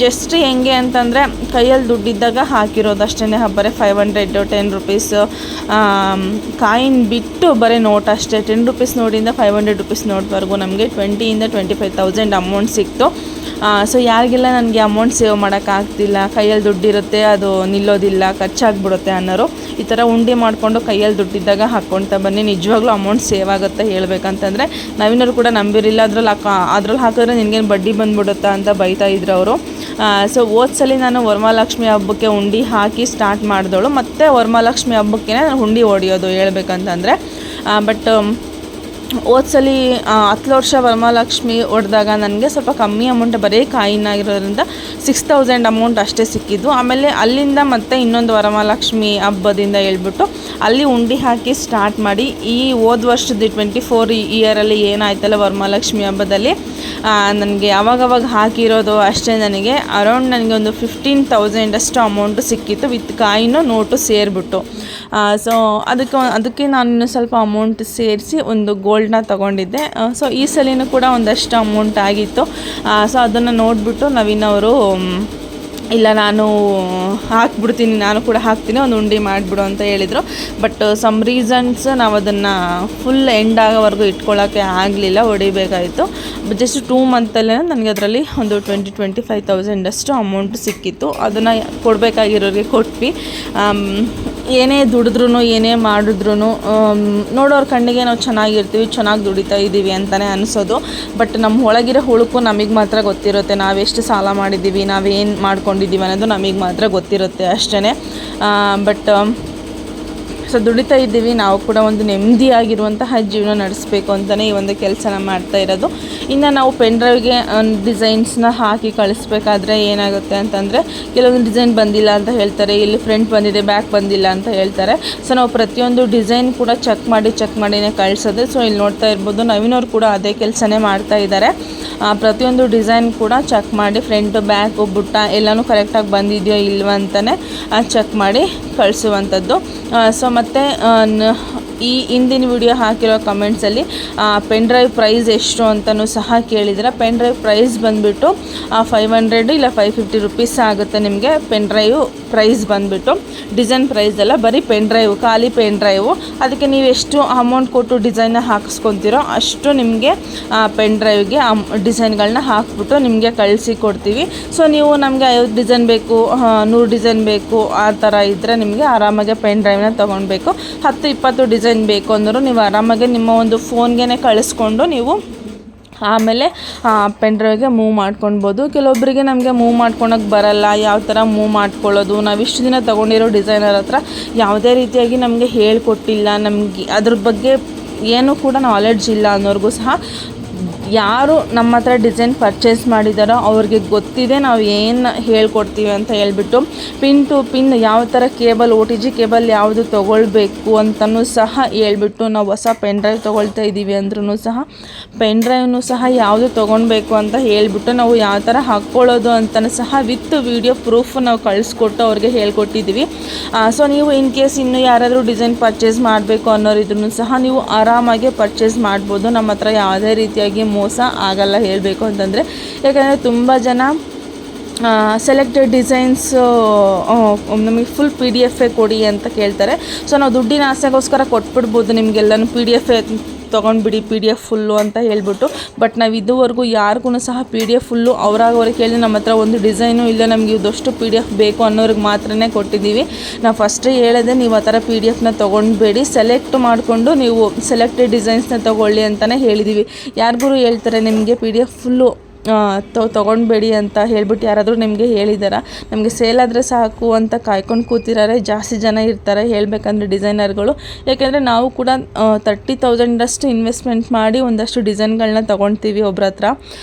ಜಸ್ಟ್ ಹೆಂಗೆ ಅಂತಂದರೆ ಕೈಯಲ್ಲಿ ದುಡ್ಡಿದ್ದಾಗ ಹಾಕಿರೋದು ಅಷ್ಟೇ. ಬರೀ 500 10 ರುಪೀಸ್ ಕಾಯಿನ್ ಬಿಟ್ಟು ಬರೀ ನೋಟ್ ಅಷ್ಟೇ. 10 ರುಪೀಸ್ ನೋಟಿಂದ 500 ರುಪೀಸ್ ನೋಟ್ವರೆಗೂ ನಮಗೆ 20,000 to 25,000 ಅಮೌಂಟ್ ಸಿಕ್ತು. ಸೊ ಯಾರಿಗೆಲ್ಲ ನನಗೆ ಅಮೌಂಟ್ ಸೇವ್ ಮಾಡೋಕ್ಕಾಗ್ತಿಲ್ಲ, ಕೈಯಲ್ಲಿ ದುಡ್ಡಿರುತ್ತೆ ಅದು ನಿಲ್ಲೋದಿಲ್ಲ, ಖರ್ಚಾಗ್ಬಿಡುತ್ತೆ ಅನ್ನೋರು ಈ ಥರ ಉಂಡಿ ಮಾಡಿಕೊಂಡು ಕೈಯಲ್ಲಿ ದುಡ್ಡಿದ್ದಾಗ ಹಾಕ್ಕೊಳ್ತಾ ಬನ್ನಿ. ನಿಜವಾಗ್ಲೂ ಅಮೌಂಟ್ ಸೇವ್ ಆಗುತ್ತೆ ಹೇಳ್ಬೇಕಂತಂದರೆ. ನವೀನರು ಕೂಡ ನಂಬಿರಿಲ್ಲ, ಅದ್ರಲ್ಲಿ ಹಾಕಿದ್ರೆ ನಿನಗೇನು ಬಡ್ಡಿ ಬಂದುಬಿಡುತ್ತಾ ಅಂತ ಬೈತಾ ಇದ್ರು ಅವರು. ಸೊ ಓದ್ಸಲಿ ನಾನು ವರಮಹಾಲಕ್ಷ್ಮಿ ಹಬ್ಬಕ್ಕೆ ಉಂಡಿ ಹಾಕಿ ಸ್ಟಾರ್ಟ್ ಮಾಡಿದವಳು, ಮತ್ತು ವರಮಹಾಲಕ್ಷ್ಮಿ ಹಬ್ಬಕ್ಕೆ ನಾನು ಉಂಡಿ ಹೊಡೆಯೋದು ಹೇಳ್ಬೇಕಂತಂದರೆ. ಬಟ್ ಹೋದ್ಸಲಿ 10 ವರ್ಷ ವರಮಹಾಲಕ್ಷ್ಮಿ ಹೊಡೆದಾಗ ನನಗೆ ಸ್ವಲ್ಪ ಕಮ್ಮಿ ಅಮೌಂಟ್ ಬರೀ ಕಾಯಿನ್ ಆಗಿರೋದ್ರಿಂದ 6,000 ಅಮೌಂಟ್ ಅಷ್ಟೇ ಸಿಕ್ಕಿದ್ದು. ಆಮೇಲೆ ಅಲ್ಲಿಂದ ಮತ್ತೆ ಇನ್ನೊಂದು ವರಮಹಾಲಕ್ಷ್ಮಿ ಹಬ್ಬದಿಂದ ಹೇಳ್ಬಿಟ್ಟು ಅಲ್ಲಿ ಉಂಡಿ ಹಾಕಿ ಸ್ಟಾರ್ಟ್ ಮಾಡಿ ಈ ಹೋದ ವರ್ಷದ 24 ಇಯರಲ್ಲಿ ಏನಾಯ್ತಲ್ಲ ವರಮಹಾಲಕ್ಷ್ಮಿ ಹಬ್ಬದಲ್ಲಿ ನನಗೆ ಅವಾಗವಾಗ ಹಾಕಿರೋದು ಅಷ್ಟೇ. ನನಗೆ ಅರೌಂಡ್ ನನಗೆ ಒಂದು 15,000 ಅಷ್ಟು ಅಮೌಂಟು ಸಿಕ್ಕಿತ್ತು ವಿತ್ ಕಾಯಿನು ನೋಟು ಸೇರಿಬಿಟ್ಟು. ಸೊ ಅದಕ್ಕೆ ನಾನು ಸ್ವಲ್ಪ ಅಮೌಂಟ್ ಸೇರಿಸಿ ಒಂದು ಗೋಲ್ಡ್ನ ತೊಗೊಂಡಿದ್ದೆ. ಸೊ ಈ ಸಲಿನೂ ಕೂಡ ಒಂದಷ್ಟು ಅಮೌಂಟ್ ಆಗಿತ್ತು. ಸೊ ಅದನ್ನು ನೋಡಿಬಿಟ್ಟು ನವೀನವರು ಇಲ್ಲ ನಾನು ಹಾಕ್ಬಿಡ್ತೀನಿ, ನಾನು ಕೂಡ ಹಾಕ್ತೀನಿ, ಒಂದು ಉಂಡಿ ಮಾಡಿಬಿಡು ಅಂತ ಹೇಳಿದರು. ಬಟ್ ಸಮ್ ರೀಸನ್ಸ್ ನಾವು ಅದನ್ನು ಫುಲ್ ಎಂಡ್ ಆಗೋವರೆಗೂ ಇಟ್ಕೊಳ್ಳೋಕ್ಕೆ ಆಗಲಿಲ್ಲ, ಹೊಡಿಬೇಕಾಯಿತು. ಜಸ್ಟ್ 2 ಮಂತಲ್ಲೇ ನನಗೆ ಅದರಲ್ಲಿ ಒಂದು 25,000 ಅಷ್ಟು ಅಮೌಂಟ್ ಸಿಕ್ಕಿತ್ತು. ಅದನ್ನು ಕೊಡಬೇಕಾಗಿರೋರಿಗೆ ಕೊಟ್ವಿ. ಏನೇ ದುಡಿದ್ರೂ ಏನೇ ಮಾಡಿದ್ರೂ ನೋಡೋರ ಕಣ್ಣಿಗೆ ನಾವು ಚೆನ್ನಾಗಿರ್ತೀವಿ, ಚೆನ್ನಾಗಿ ದುಡಿತಾ ಇದ್ದೀವಿ ಅಂತಲೇ ಅನಿಸೋದು. ಬಟ್ ನಮ್ಮ ಒಳಗಿರೋ ಹುಳುಕು ನಮಗೆ ಮಾತ್ರ ಗೊತ್ತಿರುತ್ತೆ, ನಾವೆಷ್ಟು ಸಾಲ ಮಾಡಿದ್ದೀವಿ, ನಾವೇನು ಮಾಡ್ಕೊಂಡಿದ್ದೀವಿ ಅನ್ನೋದು ನಮಗೆ ಮಾತ್ರ ಗೊತ್ತಿರುತ್ತೆ ಅಷ್ಟೇ. ಬಟ್ ಸೊ ದುಡಿತಾ ಇದ್ದೀವಿ, ನಾವು ಕೂಡ ಒಂದು ನೆಮ್ಮದಿಯಾಗಿರುವಂತಹ ಜೀವನ ನಡೆಸಬೇಕು ಅಂತಲೇ ಈ ಒಂದು ಕೆಲಸನ ಮಾಡ್ತಾ ಇರೋದು. ಇನ್ನು ನಾವು ಪೆನ್ ಡ್ರೈವ್ಗೆ ಡಿಸೈನ್ಸ್ನ ಹಾಕಿ ಕಳಿಸ್ಬೇಕಾದ್ರೆ ಏನಾಗುತ್ತೆ ಅಂತಂದರೆ ಕೆಲವೊಂದು ಡಿಸೈನ್ ಬಂದಿಲ್ಲ ಅಂತ ಹೇಳ್ತಾರೆ, ಇಲ್ಲಿ ಫ್ರಂಟ್ ಬಂದಿದೆ ಬ್ಯಾಕ್ ಬಂದಿಲ್ಲ ಅಂತ ಹೇಳ್ತಾರೆ. ಸೊ ನಾವು ಪ್ರತಿಯೊಂದು ಡಿಸೈನ್ ಕೂಡ ಚೆಕ್ ಮಾಡಿನೇ ಕಳಿಸೋದು. ಸೊ ಇಲ್ಲಿ ನೋಡ್ತಾ ಇರ್ಬೋದು ನವೀನವ್ರು ಕೂಡ ಅದೇ ಕೆಲಸನೇ ಮಾಡ್ತಾ ಇದ್ದಾರೆ. ಪ್ರತಿಯೊಂದು ಡಿಸೈನ್ ಕೂಡ ಚೆಕ್ ಮಾಡಿ ಫ್ರಂಟು ಬ್ಯಾಕು ಬುಟ್ಟ ಎಲ್ಲನೂ ಕರೆಕ್ಟಾಗಿ ಬಂದಿದೆಯೋ ಇಲ್ವ ಅಂತಲೇ ಚೆಕ್ ಮಾಡಿ ಕಳಿಸುವಂಥದ್ದು. ಸೊ ಮತ್ತು ಈ ಹಿಂದಿನ ವಿಡಿಯೋ ಹಾಕಿರೋ ಕಮೆಂಟ್ಸಲ್ಲಿ ಪೆನ್ ಡ್ರೈವ್ ಪ್ರೈಸ್ ಎಷ್ಟು ಅಂತಲೂ ಸಹ ಕೇಳಿದರೆ, ಪೆನ್ ಡ್ರೈವ್ ಪ್ರೈಸ್ ಬಂದುಬಿಟ್ಟು 500 ಇಲ್ಲ 550 ರುಪೀಸ್ ಆಗುತ್ತೆ ನಿಮಗೆ. ಪೆನ್ ಡ್ರೈವ್ ಪ್ರೈಸ್ ಬಂದುಬಿಟ್ಟು ಡಿಸೈನ್ ಪ್ರೈಸ್ ಅಲ್ಲ, ಬರೀ ಪೆನ್ ಡ್ರೈವ್, ಖಾಲಿ ಪೆನ್ ಡ್ರೈವು. ಅದಕ್ಕೆ ನೀವು ಎಷ್ಟು ಅಮೌಂಟ್ ಕೊಟ್ಟು ಡಿಸೈನ್ನ ಹಾಕಿಸ್ಕೊತೀರೋ ಅಷ್ಟು ನಿಮಗೆ ಪೆನ್ ಡ್ರೈವ್ಗೆ ಡಿಸೈನ್ಗಳನ್ನ ಹಾಕ್ಬಿಟ್ಟು ನಿಮಗೆ ಕಳಿಸಿ ಕೊಡ್ತೀವಿ. ಸೊ ನೀವು ನಮಗೆ 50 ಡಿಸೈನ್ ಬೇಕು, 100 ಡಿಸೈನ್ ಬೇಕು, ಆ ಥರ ಇದ್ದರೆ ನಿಮಗೆ ಆರಾಮಾಗಿ ಪೆನ್ ಡ್ರೈವ್ನ ತೊಗೊಳ್ಬೇಕು. 10-20 ಡಿಸೈನ್ ಬೇಕು ಅಂದರೂ ನೀವು ಆರಾಮಾಗಿ ನಿಮ್ಮ ಒಂದು ಫೋನ್ಗೆ ಕಳಿಸ್ಕೊಂಡು ನೀವು ಆಮೇಲೆ ಪೆನ್ ಡ್ರೈವ್ಗೆ ಮೂವ್ ಮಾಡ್ಕೊಳ್ಬೋದು. ಕೆಲವೊಬ್ಬರಿಗೆ ನಮಗೆ ಮೂವ್ ಮಾಡ್ಕೊಳಕ್ಕೆ ಬರಲ್ಲ, ಯಾವ ಥರ ಮೂವ್ ಮಾಡ್ಕೊಳ್ಳೋದು, ನಾವು ಇಷ್ಟು ದಿನ ತೊಗೊಂಡಿರೋ ಡಿಸೈನರ್ ಹತ್ರ ಯಾವುದೇ ರೀತಿಯಾಗಿ ನಮಗೆ ಹೇಳ್ಕೊಟ್ಟಿಲ್ಲ, ನಮಗೆ ಅದ್ರ ಬಗ್ಗೆ ಏನೂ ಕೂಡ ನಾಲೆಡ್ಜ್ ಇಲ್ಲ ಅನ್ನೋರಿಗೂ ಸಹ, ಯಾರು ನಮ್ಮ ಹತ್ರ ಡಿಸೈನ್ ಪರ್ಚೇಸ್ ಮಾಡಿದಾರೋ ಅವ್ರಿಗೆ ಗೊತ್ತಿದೆ ನಾವು ಏನು ಹೇಳ್ಕೊಡ್ತೀವಿ ಅಂತ ಹೇಳ್ಬಿಟ್ಟು. ಪಿನ್ ಟು ಪಿನ್ ಯಾವ ಥರ ಕೇಬಲ್, OTG ಕೇಬಲ್ ಯಾವುದು ತೊಗೊಳ್ಬೇಕು ಅಂತಲೂ ಸಹ ಹೇಳ್ಬಿಟ್ಟು, ನಾವು ಹೊಸ ಪೆನ್ ಡ್ರೈವ್ ತೊಗೊಳ್ತಾ ಇದ್ದೀವಿ ಅಂದ್ರೂ ಸಹ ಪೆನ್ ಡ್ರೈವ್ನು ಸಹ ಯಾವುದು ತೊಗೊಳ್ಬೇಕು ಅಂತ ಹೇಳ್ಬಿಟ್ಟು, ನಾವು ಯಾವ ಥರ ಹಾಕ್ಕೊಳ್ಳೋದು ಅಂತಲೂ ಸಹ ವಿತ್ ವಿಡಿಯೋ ಪ್ರೂಫ್ ನಾವು ಕಳಿಸ್ಕೊಟ್ಟು ಅವ್ರಿಗೆ ಹೇಳ್ಕೊಟ್ಟಿದ್ದೀವಿ. ಸೊ ನೀವು ಇನ್ ಕೇಸ್ ಇನ್ನೂ ಯಾರಾದರೂ ಡಿಸೈನ್ ಪರ್ಚೇಸ್ ಮಾಡಬೇಕು ಅನ್ನೋರಿದ್ರೂ ಸಹ ನೀವು ಆರಾಮಾಗಿ ಪರ್ಚೇಸ್ ಮಾಡ್ಬೋದು. ನಮ್ಮ ಹತ್ರ ಯಾವುದೇ ರೀತಿಯಾಗಿ ಮೋಸ ಆಗಲ್ಲ ಹೇಳಬೇಕು ಅಂತಂದರೆ. ಯಾಕಂದರೆ ತುಂಬ ಜನ ಸೆಲೆಕ್ಟೆಡ್ ಡಿಸೈನ್ಸು ನಮಗೆ ಫುಲ್ PDF ಕೊಡಿ ಅಂತ ಕೇಳ್ತಾರೆ. ಸೊ ನಾವು ದುಡ್ಡಿನ ಆಸೆಗೋಸ್ಕರ ಕೊಟ್ಬಿಡ್ಬೋದು ನಿಮಗೆಲ್ಲನೂ PDF ತೊಗೊಂಡ್ಬಿಡಿ, PDF ಫುಲ್ಲು ಅಂತ ಹೇಳ್ಬಿಟ್ಟು. ಬಟ್ ನಾವು ಇದುವರೆಗೂ ಯಾರಿಗೂ ಸಹ PDF ಫುಲ್ಲು ಅವ್ರಿಗೆ ಕೇಳಿ ನಮ್ಮ ಹತ್ರ ಒಂದು ಡಿಸೈನು ಇಲ್ಲ, ನಮಗೆ ಇದಷ್ಟು PDF ಬೇಕು ಅನ್ನೋರಿಗೆ ಮಾತ್ರನೇ ಕೊಟ್ಟಿದ್ದೀವಿ. ನಾವು ಫಸ್ಟೇ ಹೇಳಿದೆ, ನೀವು ಆ ಥರ PDFನ ತೊಗೊಂಡ್ಬೇಡಿ, ಸೆಲೆಕ್ಟ್ ಮಾಡಿಕೊಂಡು ನೀವು ಸೆಲೆಕ್ಟೆಡ್ ಡಿಸೈನ್ಸ್ನ ತೊಗೊಳ್ಳಿ ಅಂತಲೇ ಹೇಳಿದ್ದೀವಿ. ಯಾರಿಗೂ ಹೇಳ್ತಾರೆ ನಿಮಗೆ PDF ಫುಲ್ಲು ತೊಗೊಳ್ಬೇಡಿ ಅಂತ ಹೇಳ್ಬಿಟ್ಟು ಯಾರಾದರೂ ನಿಮಗೆ ಹೇಳಿದಾರ? ನಮಗೆ ಸೇಲ್ ಆದರೆ ಸಾಕು ಅಂತ ಕಾಯ್ಕೊಂಡು ಕೂತಿರೋರೆ ಜಾಸ್ತಿ ಜನ ಇರ್ತಾರೆ ಹೇಳಬೇಕಂದ್ರೆ ಡಿಸೈನರ್ಗಳು. ಯಾಕೆಂದರೆ ನಾವು ಕೂಡ 30,000 ಇನ್ವೆಸ್ಟ್ಮೆಂಟ್ ಮಾಡಿ ಒಂದಷ್ಟು ಡಿಸೈನ್ಗಳನ್ನ ತೊಗೊಳ್ತೀವಿ ಒಬ್ರ ಹತ್ರ.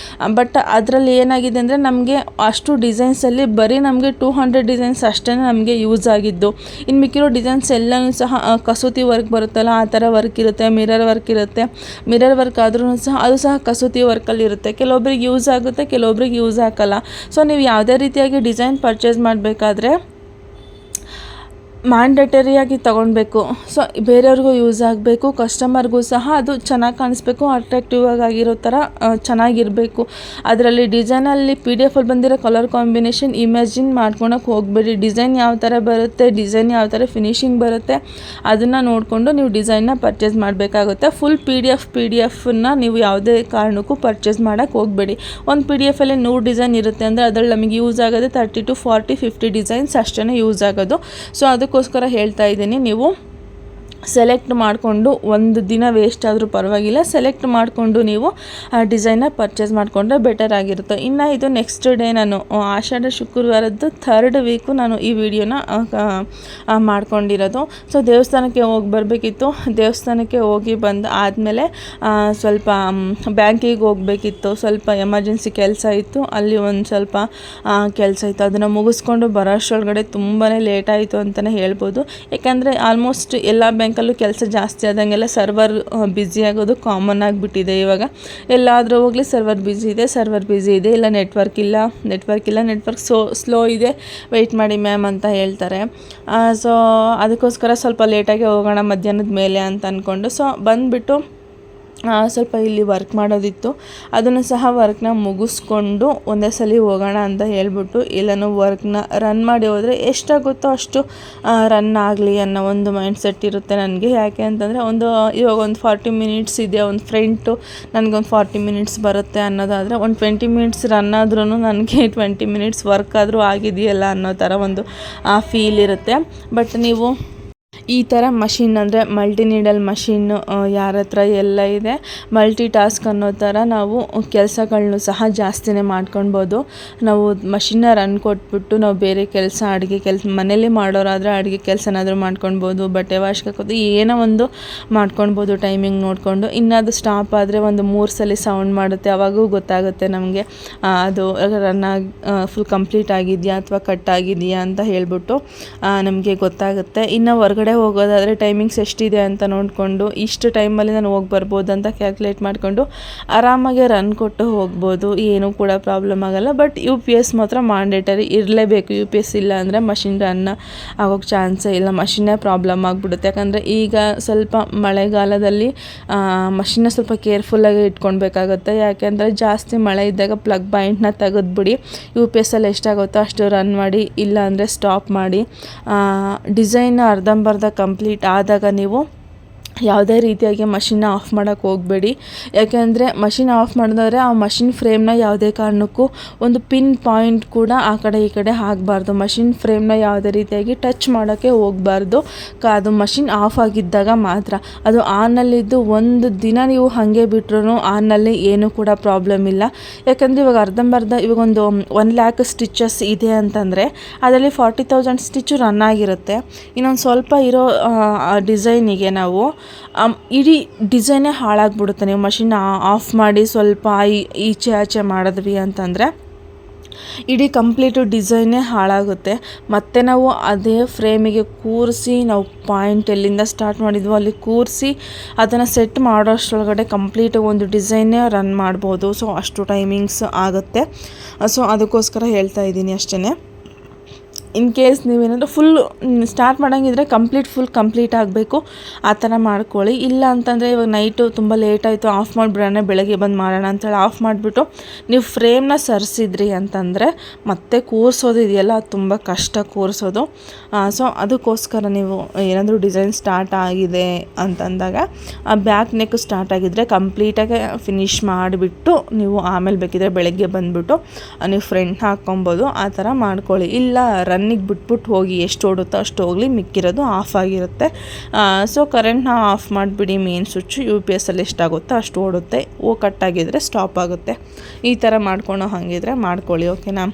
ಬಟ್ ಅದರಲ್ಲಿ ಏನಾಗಿದೆ ಅಂದರೆ ನಮಗೆ ಅಷ್ಟು ಡಿಸೈನ್ಸಲ್ಲಿ ಬರೀ ನಮಗೆ 200 ಡಿಸೈನ್ಸ್ ಅಷ್ಟೇ ನಮಗೆ ಯೂಸ್ ಆಗಿದ್ದು. ಇನ್ನು ಮಿಕ್ಕಿರೋ ಡಿಸೈನ್ಸ್ ಎಲ್ಲನೂ ಸಹ ಕಸೂತಿ ವರ್ಕ್ ಬರುತ್ತಲ್ಲ ಆ ಥರ ವರ್ಕ್ ಇರುತ್ತೆ, ಮಿರರ್ ವರ್ಕ್ ಇರುತ್ತೆ. ಮಿರರ್ ವರ್ಕ್ ಆದ್ರೂ ಸಹ ಅದು ಸಹ ಕಸೂತಿ ವರ್ಕಲ್ಲಿ ಇರುತ್ತೆ. ಕೆಲವೊಬ್ರಿಗೆ ಯೂಸ್ ಆಗುತ್ತೆ, ಕೆಲವೊಬ್ರಿಗೆ ಯೂಸ್ ಆಗಲ್ಲ. ಸೊ ನೀವು ಯಾವುದೇ ರೀತಿಯಾಗಿ ಡಿಸೈನ್ ಪರ್ಚೇಸ್ ಮಾಡಬೇಕಾದ್ರೆ ಮ್ಯಾಂಡೇಟರಿಯಾಗಿ ತೊಗೊಳ್ಬೇಕು. ಸೊ ಬೇರೆಯವ್ರಿಗೂ ಯೂಸ್ ಆಗಬೇಕು, ಕಸ್ಟಮರ್ಗೂ ಸಹ ಅದು ಚೆನ್ನಾಗಿ ಕಾಣಿಸ್ಬೇಕು, ಅಟ್ರಾಕ್ಟಿವ್ ಆಗಿರೋ ಥರ ಚೆನ್ನಾಗಿರಬೇಕು. ಅದರಲ್ಲಿ ಡಿಸೈನಲ್ಲಿ PDF ಬಂದಿರೋ ಕಲರ್ ಕಾಂಬಿನೇಷನ್ ಇಮ್ಯಾಜಿನ್ ಮಾಡ್ಕೊಳಕ್ಕೆ ಹೋಗಬೇಡಿ. ಡಿಸೈನ್ ಯಾವ ಥರ ಬರುತ್ತೆ, ಡಿಸೈನ್ ಯಾವ ಥರ ಫಿನಿಶಿಂಗ್ ಬರುತ್ತೆ ಅದನ್ನು ನೋಡಿಕೊಂಡು ನೀವು ಡಿಸೈನ್ನ ಪರ್ಚೇಸ್ ಮಾಡಬೇಕಾಗುತ್ತೆ. ಫುಲ್ PDF ನೀವು ಯಾವುದೇ ಕಾರಣಕ್ಕೂ ಪರ್ಚೇಸ್ ಮಾಡೋಕ್ಕೆ ಹೋಗಬೇಡಿ. ಒಂದು PDFಲ್ಲಿ 100 ಡಿಸೈನ್ ಇರುತ್ತೆ ಅಂದರೆ ಅದರಲ್ಲಿ ನಮಗೆ ಯೂಸ್ ಆಗೋದು 30 to 40, 50 ಡಿಸೈನ್ಸ್ ಅಷ್ಟೇ ಯೂಸ್ ಆಗೋದು. ಸೊ ಅದಕ್ಕೋಸ್ಕರ ಹೇಳ್ತಾ ಇದ್ದೀನಿ, ನೀವು ಸೆಲೆಕ್ಟ್ ಮಾಡಿಕೊಂಡು ಒಂದು ದಿನ ವೇಸ್ಟ್ ಆದರೂ ಪರವಾಗಿಲ್ಲ, ಸೆಲೆಕ್ಟ್ ಮಾಡಿಕೊಂಡು ನೀವು ಆ ಡಿಸೈನ್ನ ಪರ್ಚೇಸ್ ಮಾಡಿಕೊಂಡ್ರೆ ಬೆಟರ್ ಆಗಿರುತ್ತೆ. ಇನ್ನು ಇದು ನೆಕ್ಸ್ಟ್ ಡೇ ನಾನು ಆಷಾಢ ಶುಕ್ರವಾರದ್ದು 3rd ವೀಕು ನಾನು ಈ ವಿಡಿಯೋನ ಮಾಡ್ಕೊಂಡಿರೋದು. ಸೊ ದೇವಸ್ಥಾನಕ್ಕೆ ಹೋಗಿ ಬರಬೇಕಿತ್ತು. ದೇವಸ್ಥಾನಕ್ಕೆ ಹೋಗಿ ಬಂದು ಆದಮೇಲೆ ಸ್ವಲ್ಪ ಬ್ಯಾಂಕಿಗೆ ಹೋಗಬೇಕಿತ್ತು, ಸ್ವಲ್ಪ ಎಮರ್ಜೆನ್ಸಿ ಕೆಲಸ ಇತ್ತು, ಅಲ್ಲಿ ಒಂದು ಸ್ವಲ್ಪ ಕೆಲಸ ಇತ್ತು. ಅದನ್ನು ಮುಗಿಸ್ಕೊಂಡು ಬರೋ ಅಷ್ಟರೊಳಗಡೆ ತುಂಬಾ ಲೇಟ್ ಆಯಿತು ಅಂತಲೇ ಹೇಳ್ಬೋದು. ಯಾಕಂದರೆ ಆಲ್ಮೋಸ್ಟ್ ಎಲ್ಲ ಬ್ಯಾಂಕಲ್ಲೂ ಕೆಲಸ ಜಾಸ್ತಿ ಆದಂಗೆಲ್ಲ ಸರ್ವರ್ ಬ್ಯುಸಿ ಆಗೋದು ಕಾಮನ್ ಆಗಿಬಿಟ್ಟಿದೆ ಇವಾಗ. ಎಲ್ಲಾದರೂ ಹೋಗಲಿ ಸರ್ವರ್ ಬ್ಯುಸಿ ಇದೆ, ಇಲ್ಲ ನೆಟ್ವರ್ಕ್ ಸ್ಲೋ ಇದೆ, ವೆಯ್ಟ್ ಮಾಡಿ ಮ್ಯಾಮ್ ಅಂತ ಹೇಳ್ತಾರೆ. ಸೊ ಅದಕ್ಕೋಸ್ಕರ ಸ್ವಲ್ಪ ಲೇಟಾಗಿ ಹೋಗೋಣ ಮಧ್ಯಾಹ್ನದ ಮೇಲೆ ಅಂತ ಅಂದ್ಕೊಂಡು ಸೊ ಬಂದುಬಿಟ್ಟು ಸ್ವಲ್ಪ ಇಲ್ಲಿ ವರ್ಕ್ ಮಾಡೋದಿತ್ತು, ಅದನ್ನು ಸಹ ವರ್ಕ್ನ ಮುಗಿಸ್ಕೊಂಡು ಒಂದೇ ಸಲ ಹೋಗೋಣ ಅಂತ ಹೇಳ್ಬಿಟ್ಟು ಎಲ್ಲನೂ ವರ್ಕ್ನ ರನ್ ಮಾಡಿ ಹೋದರೆ ಎಷ್ಟಾಗುತ್ತೋ ಅಷ್ಟು ರನ್ ಆಗಲಿ ಅನ್ನೋ ಒಂದು ಮೈಂಡ್ ಸೆಟ್ ಇರುತ್ತೆ ನನಗೆ. ಯಾಕೆ ಅಂತಂದರೆ ಇವಾಗ ಒಂದು 40 ಮಿನಿಟ್ಸ್ ಇದೆ, ಒಂದು ಫ್ರಂಟು ನನಗೊಂದು 40 ಮಿನಿಟ್ಸ್ ಬರುತ್ತೆ ಅನ್ನೋದಾದರೆ ಒಂದು 20 ಮಿನಿಟ್ಸ್ ರನ್ ಆದ್ರೂ ನನಗೆ 20 ಮಿನಿಟ್ಸ್ ವರ್ಕ್ ಆದರೂ ಆಗಿದೆಯಲ್ಲ ಅನ್ನೋ ಥರ ಒಂದು ಫೀಲ್ ಇರುತ್ತೆ. ಬಟ್ ನೀವು ಈ ಥರ ಮಷಿನ್ ಅಂದರೆ ಮಲ್ಟಿ ನೀಡಲ್ ಮಷಿನ್ ಯಾರ ಹತ್ರ ಎಲ್ಲ ಇದೆ, ಮಲ್ಟಿ ಟಾಸ್ಕ್ ಅನ್ನೋ ಥರ ನಾವು ಕೆಲಸಗಳನ್ನೂ ಸಹ ಜಾಸ್ತಿನೇ ಮಾಡ್ಕೊಳ್ಬೋದು. ನಾವು ಮಷಿನ್ನ ರನ್ ಕೊಟ್ಬಿಟ್ಟು ನಾವು ಬೇರೆ ಕೆಲಸ, ಅಡುಗೆ ಕೆಲಸ ಮನೇಲಿ ಮಾಡೋರಾದರೆ ಅಡುಗೆ ಕೆಲಸನಾದರೂ ಮಾಡ್ಕೊಳ್ಬೋದು, ಬಟ್ಟೆ ವಾಶ್ ಹಾಕೋದು ಏನೋ ಒಂದು ಮಾಡ್ಕೊಳ್ಬೋದು ಟೈಮಿಂಗ್ ನೋಡಿಕೊಂಡು. ಇನ್ನದು ಸ್ಟಾಪ್ ಆದರೆ ಒಂದು 3 ಸಲ ಸೌಂಡ್ ಮಾಡುತ್ತೆ, ಅವಾಗೂ ಗೊತ್ತಾಗುತ್ತೆ ನಮಗೆ ಅದು ರನ್ನಾಗಿ ಫುಲ್ ಕಂಪ್ಲೀಟ್ ಆಗಿದೆಯಾ ಅಥವಾ ಕಟ್ ಆಗಿದೆಯಾ ಅಂತ ಹೇಳ್ಬಿಟ್ಟು ನಮಗೆ ಗೊತ್ತಾಗುತ್ತೆ. ಇನ್ನು ಹೊರಗಡೆ ಹೋಗೋದಾದರೆ ಟೈಮಿಂಗ್ಸ್ ಎಷ್ಟಿದೆ ಅಂತ ನೋಡಿಕೊಂಡು ಇಷ್ಟು ಟೈಮಲ್ಲಿ ನಾನು ಹೋಗಿ ಬರ್ಬೋದು ಅಂತ ಕ್ಯಾಲ್ಕುಲೇಟ್ ಮಾಡಿಕೊಂಡು ಆರಾಮಾಗಿ ರನ್ ಕೊಟ್ಟು ಹೋಗ್ಬೋದು, ಏನೂ ಕೂಡ ಪ್ರಾಬ್ಲಮ್ ಆಗೋಲ್ಲ. ಬಟ್ UPS ಮಾತ್ರ ಮ್ಯಾಂಡೇಟರಿ ಇರಲೇಬೇಕು. UPS ಇಲ್ಲ ಅಂದರೆ ಮಷಿನ್ ರನ್ ಆಗೋಕ್ಕೆ ಚಾನ್ಸೇ ಇಲ್ಲ, ಮಷಿನ್ನೇ ಪ್ರಾಬ್ಲಮ್ ಆಗಿಬಿಡುತ್ತೆ. ಯಾಕಂದರೆ ಈಗ ಸ್ವಲ್ಪ ಮಳೆಗಾಲದಲ್ಲಿ ಮಷಿನ್ನ ಸ್ವಲ್ಪ ಕೇರ್ಫುಲ್ಲಾಗಿ ಇಟ್ಕೊಳ್ಬೇಕಾಗುತ್ತೆ. ಯಾಕೆಂದರೆ ಜಾಸ್ತಿ ಮಳೆ ಇದ್ದಾಗ ಪ್ಲಗ್ ಪಾಯಿಂಟ್ನ ತೆಗೆದ್ಬಿಡಿ, UPSಲ್ಲಿ ಎಷ್ಟಾಗುತ್ತೋ ಅಷ್ಟು ರನ್ ಮಾಡಿ, ಇಲ್ಲ ಅಂದರೆ ಸ್ಟಾಪ್ ಮಾಡಿ. ಡಿಸೈನ್ ಅರ್ಧಂಬರ್ಧ ಕಂಪ್ಲೀಟ್ ಆದಾಗ ನೀವು ಯಾವುದೇ ರೀತಿಯಾಗಿ ಮಷಿನ್ನ ಆಫ್ ಮಾಡೋಕ್ಕೆ ಹೋಗಬೇಡಿ. ಯಾಕೆಂದರೆ ಮಷಿನ್ ಆಫ್ ಮಾಡಿದ್ರೆ ಆ ಮಷಿನ್ ಫ್ರೇಮ್ನ ಯಾವುದೇ ಕಾರಣಕ್ಕೂ ಒಂದು ಪಿನ್ ಪಾಯಿಂಟ್ ಕೂಡ ಆ ಕಡೆ ಈ ಕಡೆ ಆಗಬಾರ್ದು. ಮಷಿನ್ ಫ್ರೇಮ್ನ ಯಾವುದೇ ರೀತಿಯಾಗಿ ಟಚ್ ಮಾಡೋಕ್ಕೆ ಹೋಗಬಾರ್ದು. ಅದು ಮಷಿನ್ ಆಫ್ ಆಗಿದ್ದಾಗ ಮಾತ್ರ. ಅದು ಆನಲ್ಲಿದ್ದು ಒಂದು ದಿನ ನೀವು ಹಾಗೆ ಬಿಟ್ರೂ ಆನಲ್ಲಿ ಏನೂ ಕೂಡ ಪ್ರಾಬ್ಲಮ್ ಇಲ್ಲ. ಯಾಕಂದರೆ ಇವಾಗ ಅರ್ಧಂಬರ್ಧ ಇವಾಗ ಒಂದು 1 lakh ಸ್ಟಿಚಸ್ ಇದೆ ಅಂತಂದರೆ ಅದರಲ್ಲಿ 40,000 ಸ್ಟಿಚ್ಚು ರನ್ ಆಗಿರುತ್ತೆ. ಇನ್ನೊಂದು ಸ್ವಲ್ಪ ಇರೋ ಡಿಸೈನಿಗೆ ನಾವು ಇಡೀ ಡಿಸೈನೇ ಹಾಳಾಗ್ಬಿಡುತ್ತೆ. ನೀವು ಮಷಿನ್ ಆಫ್ ಮಾಡಿ ಸ್ವಲ್ಪ ಈಚೆ ಆಚೆ ಮಾಡಿದ್ವಿ ಅಂತಂದರೆ ಇಡೀ ಕಂಪ್ಲೀಟು ಡಿಸೈನೇ ಹಾಳಾಗುತ್ತೆ. ಮತ್ತು ನಾವು ಅದೇ ಫ್ರೇಮಿಗೆ ಕೂರಿಸಿ ನಾವು ಪಾಯಿಂಟ್ ಎಲ್ಲಿಂದ ಸ್ಟಾರ್ಟ್ ಮಾಡಿದ್ವೋ ಅಲ್ಲಿ ಕೂರಿಸಿ ಅದನ್ನು ಸೆಟ್ ಮಾಡೋಷ್ಟರೊಳಗಡೆ ಕಂಪ್ಲೀಟ್ ಒಂದು ಡಿಸೈನೇ ರನ್ ಮಾಡ್ಬೋದು. ಸೊ ಅಷ್ಟು ಟೈಮಿಂಗ್ಸ್ ಆಗುತ್ತೆ. ಸೊ ಅದಕ್ಕೋಸ್ಕರ ಹೇಳ್ತಾ ಇದ್ದೀನಿ ಅಷ್ಟೇ. ಇನ್ ಕೇಸ್ ನೀವೇನಾದರೂ ಫುಲ್ ಸ್ಟಾರ್ಟ್ ಮಾಡೋಂಗಿದ್ರೆ ಫುಲ್ ಕಂಪ್ಲೀಟ್ ಆಗಬೇಕು, ಆ ಥರ ಮಾಡ್ಕೊಳ್ಳಿ. ಇಲ್ಲ ಅಂತಂದರೆ ಇವಾಗ ನೈಟು ತುಂಬ ಲೇಟ್ ಆಯಿತು, ಆಫ್ ಮಾಡಿಬಿಡೋಣ, ಬೆಳಗ್ಗೆ ಬಂದು ಮಾಡೋಣ ಅಂತೇಳಿ ಆಫ್ ಮಾಡಿಬಿಟ್ಟು ನೀವು ಫ್ರೇಮ್ನ ಸರಿಸಿದ್ರಿ ಅಂತಂದರೆ ಮತ್ತೆ ಕೂರಿಸೋದು ಇದೆಯಲ್ಲ ಅದು ತುಂಬ ಕಷ್ಟ ಕೂರಿಸೋದು. ಸೊ ಅದಕ್ಕೋಸ್ಕರ ನೀವು ಏನಾದರೂ ಡಿಸೈನ್ ಸ್ಟಾರ್ಟ್ ಆಗಿದೆ ಅಂತಂದಾಗ ಆ ಬ್ಯಾಕ್ ನೆಕ್ ಸ್ಟಾರ್ಟ್ ಆಗಿದ್ದರೆ ಕಂಪ್ಲೀಟಾಗಿ ಫಿನಿಷ್ ಮಾಡಿಬಿಟ್ಟು ನೀವು ಆಮೇಲೆ ಬೇಕಿದ್ರೆ ಬೆಳಗ್ಗೆ ಬಂದುಬಿಟ್ಟು ನೀವು ಫ್ರಂಟ್ ಹಾಕ್ಕೊಬೋದು. ಆ ಥರ ಮಾಡ್ಕೊಳ್ಳಿ. ಇಲ್ಲ ರನ್ನಿಗೆ ಬಿಟ್ಬಿಟ್ಟು ಹೋಗಿ, ಎಷ್ಟು ಓಡುತ್ತೋ ಅಷ್ಟು ಹೋಗಲಿ, ಮಿಕ್ಕಿರೋದು ಆಫ್ ಆಗಿರುತ್ತೆ. ಸೊ ಕರೆಂಟ್ನ ಆಫ್ ಮಾಡಿಬಿಡಿ. ಮೇನ್ ಸ್ವಿಚ್ಚು UPSಲ್ಲಿ ಎಷ್ಟಾಗುತ್ತೋ ಅಷ್ಟು ಓಡುತ್ತೆ. ಕಟ್ಟಾಗಿದ್ದರೆ ಸ್ಟಾಪ್ ಆಗುತ್ತೆ. ಈ ಥರ ಮಾಡ್ಕೊಂಡು ಹಾಗಿದ್ರೆ ಮಾಡ್ಕೊಳ್ಳಿ, ಓಕೆನಾ.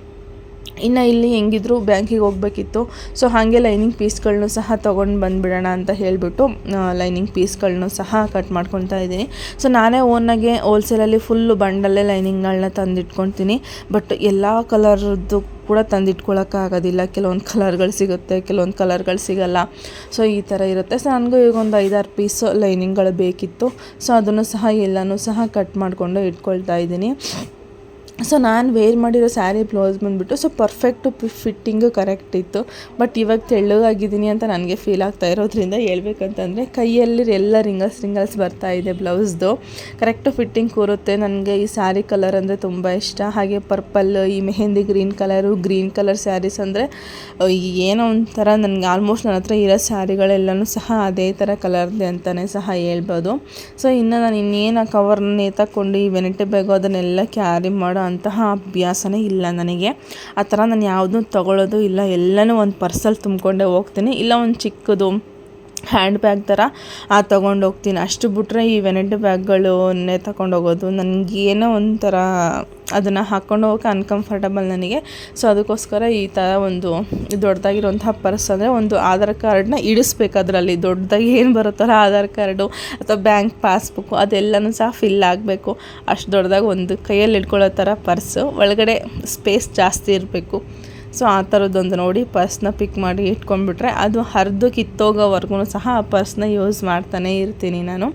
ಇನ್ನು ಇಲ್ಲಿ ಹೆಂಗಿದ್ರು ಬ್ಯಾಂಕಿಗೆ ಹೋಗಬೇಕಿತ್ತು. ಸೊ ಹಾಗೆ ಲೈನಿಂಗ್ ಪೀಸ್ಗಳನ್ನೂ ಸಹ ತೊಗೊಂಡು ಬಂದುಬಿಡೋಣ ಅಂತ ಹೇಳಿಬಿಟ್ಟು ಲೈನಿಂಗ್ ಪೀಸ್ಗಳನ್ನೂ ಸಹ ಕಟ್ ಮಾಡ್ಕೊತಾ ಇದ್ದೀನಿ. ಸೊ ನಾನೇ ಓನಾಗೆ ಹೋಲ್ಸೇಲಲ್ಲಿ ಫುಲ್ಲು ಬಂಡಲ್ಲೇ ಲೈನಿಂಗ್ಗಳನ್ನ ತಂದಿಟ್ಕೊತೀನಿ. ಬಟ್ ಎಲ್ಲ ಕಲರ್ದು ಕೂಡ ತಂದಿಟ್ಕೊಳ್ಳೋಕ್ಕಾಗೋದಿಲ್ಲ. ಕೆಲವೊಂದು ಕಲರ್ಗಳು ಸಿಗುತ್ತೆ, ಕೆಲವೊಂದು ಕಲರ್ಗಳು ಸಿಗಲ್ಲ. ಸೊ ಈ ಥರ ಇರುತ್ತೆ. ಸೊ ನನಗೂ ಈಗ ಒಂದು 5-6 ಪೀಸ್ ಲೈನಿಂಗ್ಗಳು ಬೇಕಿತ್ತು. ಸೊ ಅದನ್ನು ಸಹ ಎಲ್ಲನೂ ಸಹ ಕಟ್ ಮಾಡಿಕೊಂಡು ಇಟ್ಕೊಳ್ತಾ ಇದ್ದೀನಿ. ಸೊ ನಾನು ವೇರ್ ಮಾಡಿರೋ ಸ್ಯಾರಿ ಬ್ಲೌಸ್ ಬಂದುಬಿಟ್ಟು ಸೊ ಪರ್ಫೆಕ್ಟು ಫಿಟ್ಟಿಂಗು ಕರೆಕ್ಟ್ ಇತ್ತು. ಬಟ್ ಇವಾಗ ತೆಳ್ಳಗಾಗಿದ್ದೀನಿ ಅಂತ ನನಗೆ ಫೀಲ್ ಆಗ್ತಾ ಇರೋದ್ರಿಂದ ಹೇಳ್ಬೇಕಂತಂದರೆ ಕೈಯಲ್ಲಿ ಎಲ್ಲ ರಿಂಗಲ್ಸ್ ಬರ್ತಾಯಿದೆ ಬ್ಲೌಸ್ದು. Correct fitting ಕೂರುತ್ತೆ. ನನಗೆ ಈ ಸ್ಯಾರಿ ಕಲರ್ ಅಂದರೆ ತುಂಬ ಇಷ್ಟ. ಹಾಗೆ ಪರ್ಪಲ್, ಈ ಮೆಹಂದಿ ಗ್ರೀನ್ ಕಲರ್ ಸ್ಯಾರೀಸ್ ಅಂದರೆ ಏನೋ ಒಂಥರ ನನಗೆ ಆಲ್ಮೋಸ್ಟ್ ನನ್ನ ಹತ್ರ ಇರೋ ಸ್ಯಾರಿಗಳೆಲ್ಲನೂ ಸಹ ಅದೇ ಥರ ಕಲರ್ದೆ ಅಂತಲೇ ಸಹ ಹೇಳ್ಬೋದು. ಸೊ ಇನ್ನು ನಾನು ಇನ್ನೇನು ಕವರ್ನ ನೇತಾಕೊಂಡು ಈ ವೆನಿಟಿ ಬ್ಯಾಗು ಅದನ್ನೆಲ್ಲ ಕ್ಯಾರಿ ಮಾಡೋ ಅಂತಹ ಅಭ್ಯಾಸನೇ ಇಲ್ಲ ನನಗೆ. ಆ ಥರ ನಾನು ಯಾವುದೂ ತೊಗೊಳ್ಳೋದು ಇಲ್ಲ. ಎಲ್ಲನೂ ಒಂದು ಪರ್ಸಲ್ಲಿ ತುಂಬಿಕೊಂಡೇ ಹೋಗ್ತೀನಿ. ಇಲ್ಲ ಒಂದು ಚಿಕ್ಕದು ಹ್ಯಾಂಡ್ ಬ್ಯಾಗ್ ಥರ ತೊಗೊಂಡು ಹೋಗ್ತೀನಿ. ಅಷ್ಟು ಬಿಟ್ರೆ ಈ ವೆನಿಟಿ ಬ್ಯಾಗ್ಗಳನ್ನೇ ತಗೊಂಡು ಹೋಗೋದು ನನಗೇನೋ ಒಂಥರ ಅದನ್ನು ಹಾಕ್ಕೊಂಡು ಹೋಗೋಕೆ ಅನ್ಕಂಫರ್ಟಬಲ್ ನನಗೆ. ಸೊ ಅದಕ್ಕೋಸ್ಕರ ಈ ಥರ ಒಂದು ದೊಡ್ಡದಾಗಿರುವಂತಹ ಪರ್ಸ್ ಅಂದರೆ ಒಂದು ಆಧಾರ್ ಕಾರ್ಡ್ನ ಇಡಿಸ್ಬೇಕು ಅದರಲ್ಲಿ. ದೊಡ್ಡದಾಗಿ ಏನು ಬರುತ್ತಲ್ಲ ಆಧಾರ್ ಕಾರ್ಡು ಅಥವಾ ಬ್ಯಾಂಕ್ ಪಾಸ್ಬುಕ್ಕು ಅದೆಲ್ಲನೂ ಸಹ ಫಿಲ್ ಆಗಬೇಕು. ಅಷ್ಟು ದೊಡ್ಡದಾಗಿ ಒಂದು ಕೈಯಲ್ಲಿ ಇಟ್ಕೊಳ್ಳೋ ಥರ ಪರ್ಸು, ಒಳಗಡೆ ಸ್ಪೇಸ್ ಜಾಸ್ತಿ ಇರಬೇಕು. ಸೊ ಆ ಥರದ್ದೊಂದು ನೋಡಿ ಪರ್ಸ್ನ ಪಿಕ್ ಮಾಡಿ ಇಟ್ಕೊಂಡ್ಬಿಟ್ರೆ ಅದು ಹರಿದು ಕಿತ್ತೋಗೋವರೆಗೂ ಸಹ ಆ ಪರ್ಸ್ನ ಯೂಸ್ ಮಾಡ್ತಾನೇ ಇರ್ತೀನಿ ನಾನು.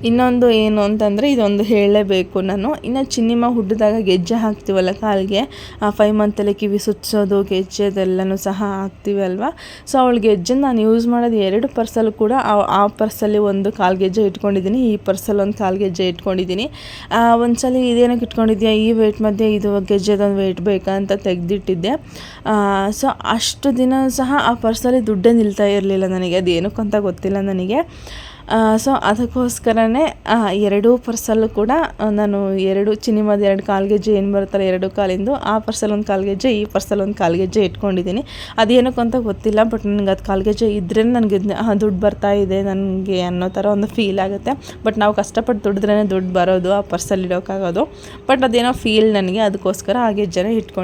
ಇನ್ನೊಂದು ಏನು ಅಂತಂದರೆ ಇದೊಂದು ಹೇಳಲೇಬೇಕು ನಾನು. ಇನ್ನು ಚಿನ್ನಿಮ್ಮ ಹುಟ್ಟಿದಾಗ ಗೆಜ್ಜೆ ಹಾಕ್ತೀವಲ್ಲ ಕಾಲಿಗೆ, 5 ಮಂತಲ್ಲಿ ಕಿವಿ ಸುಚ್ಚೋದು ಗೆಜ್ಜೆ ಅದೆಲ್ಲನೂ ಸಹ ಹಾಕ್ತೀವಿ ಅಲ್ವಾ. ಸೊ ಅವಳಿಗೆ ಗೆಜ್ಜೆ ನಾನು ಯೂಸ್ ಮಾಡೋದು 2 ಪರ್ಸಲ್ಲೂ ಕೂಡ ಆ ಪರ್ಸಲ್ಲಿ ಒಂದು ಕಾಲು ಗೆಜ್ಜೆ ಇಟ್ಕೊಂಡಿದ್ದೀನಿ, ಈ ಪರ್ಸಲ್ಲಿ ಒಂದು ಕಾಲು ಗೆಜ್ಜೆ ಇಟ್ಕೊಂಡಿದ್ದೀನಿ. ಒಂದ್ಸಲ ಇದೇನಕ್ಕೆ ಇಟ್ಕೊಂಡಿದ್ಯಾ, ಈ ವೆಯ್ಟ್ ಮಧ್ಯೆ ಇದು ಗೆಜ್ಜೆದೊಂದು ವೆಯ್ಟ್ ಬೇಕಾ ಅಂತ ತೆಗೆದಿಟ್ಟಿದ್ದೆ. ಸೊ ಅಷ್ಟು ದಿನ ಸಹ ಆ ಪರ್ಸಲ್ಲಿ ದುಡ್ಡೇ ನಿಲ್ತಾ ಇರಲಿಲ್ಲ ನನಗೆ, ಅದೇನಕ್ಕಂತ ಗೊತ್ತಿಲ್ಲ ನನಗೆ. ಸೊ ಅದಕ್ಕೋಸ್ಕರನೇ 2 ಪರ್ಸಲ್ಲೂ ಕೂಡ ನಾನು 2 ಚಿನ್ನಿಮದ 2 ಕಾಲು ಗೆಜ್ಜೆ ಏನು ಬರುತ್ತಲ್ಲ 2 ಕಾಲಿಂದು, ಆ ಪರ್ಸಲ್ಲಿ ಒಂದು ಕಾಲು ಗೆಜ್ಜೆ, ಈ ಪರ್ಸಲ್ಲಿ ಒಂದು ಕಾಲು ಗೆಜ್ಜೆ ಇಟ್ಕೊಂಡಿದ್ದೀನಿ. ಅದೇನಕ್ಕಂತ ಗೊತ್ತಿಲ್ಲ, ಬಟ್ ನನಗೆ ಅದು ಕಾಲು ಗೆಜ್ಜೆ ಇದ್ರೇ ನನಗೆ ದುಡ್ಡು ಬರ್ತಾ ಇದೆ ನನಗೆ ಅನ್ನೋ ಥರ ಒಂದು ಫೀಲ್ ಆಗುತ್ತೆ. ಬಟ್ ನಾವು ಕಷ್ಟಪಟ್ಟು ದುಡಿದ್ರೇ ದುಡ್ಡು ಬರೋದು, ಆ ಪರ್ಸಲ್ಲಿ ಇಡೋಕ್ಕಾಗೋದು. ಬಟ್ ಅದೇನೋ ಫೀಲ್ ನನಗೆ, ಅದಕ್ಕೋಸ್ಕರ ಆ ಗೆಜ್ಜೆನೇ ಇಟ್ಕೊಂಡು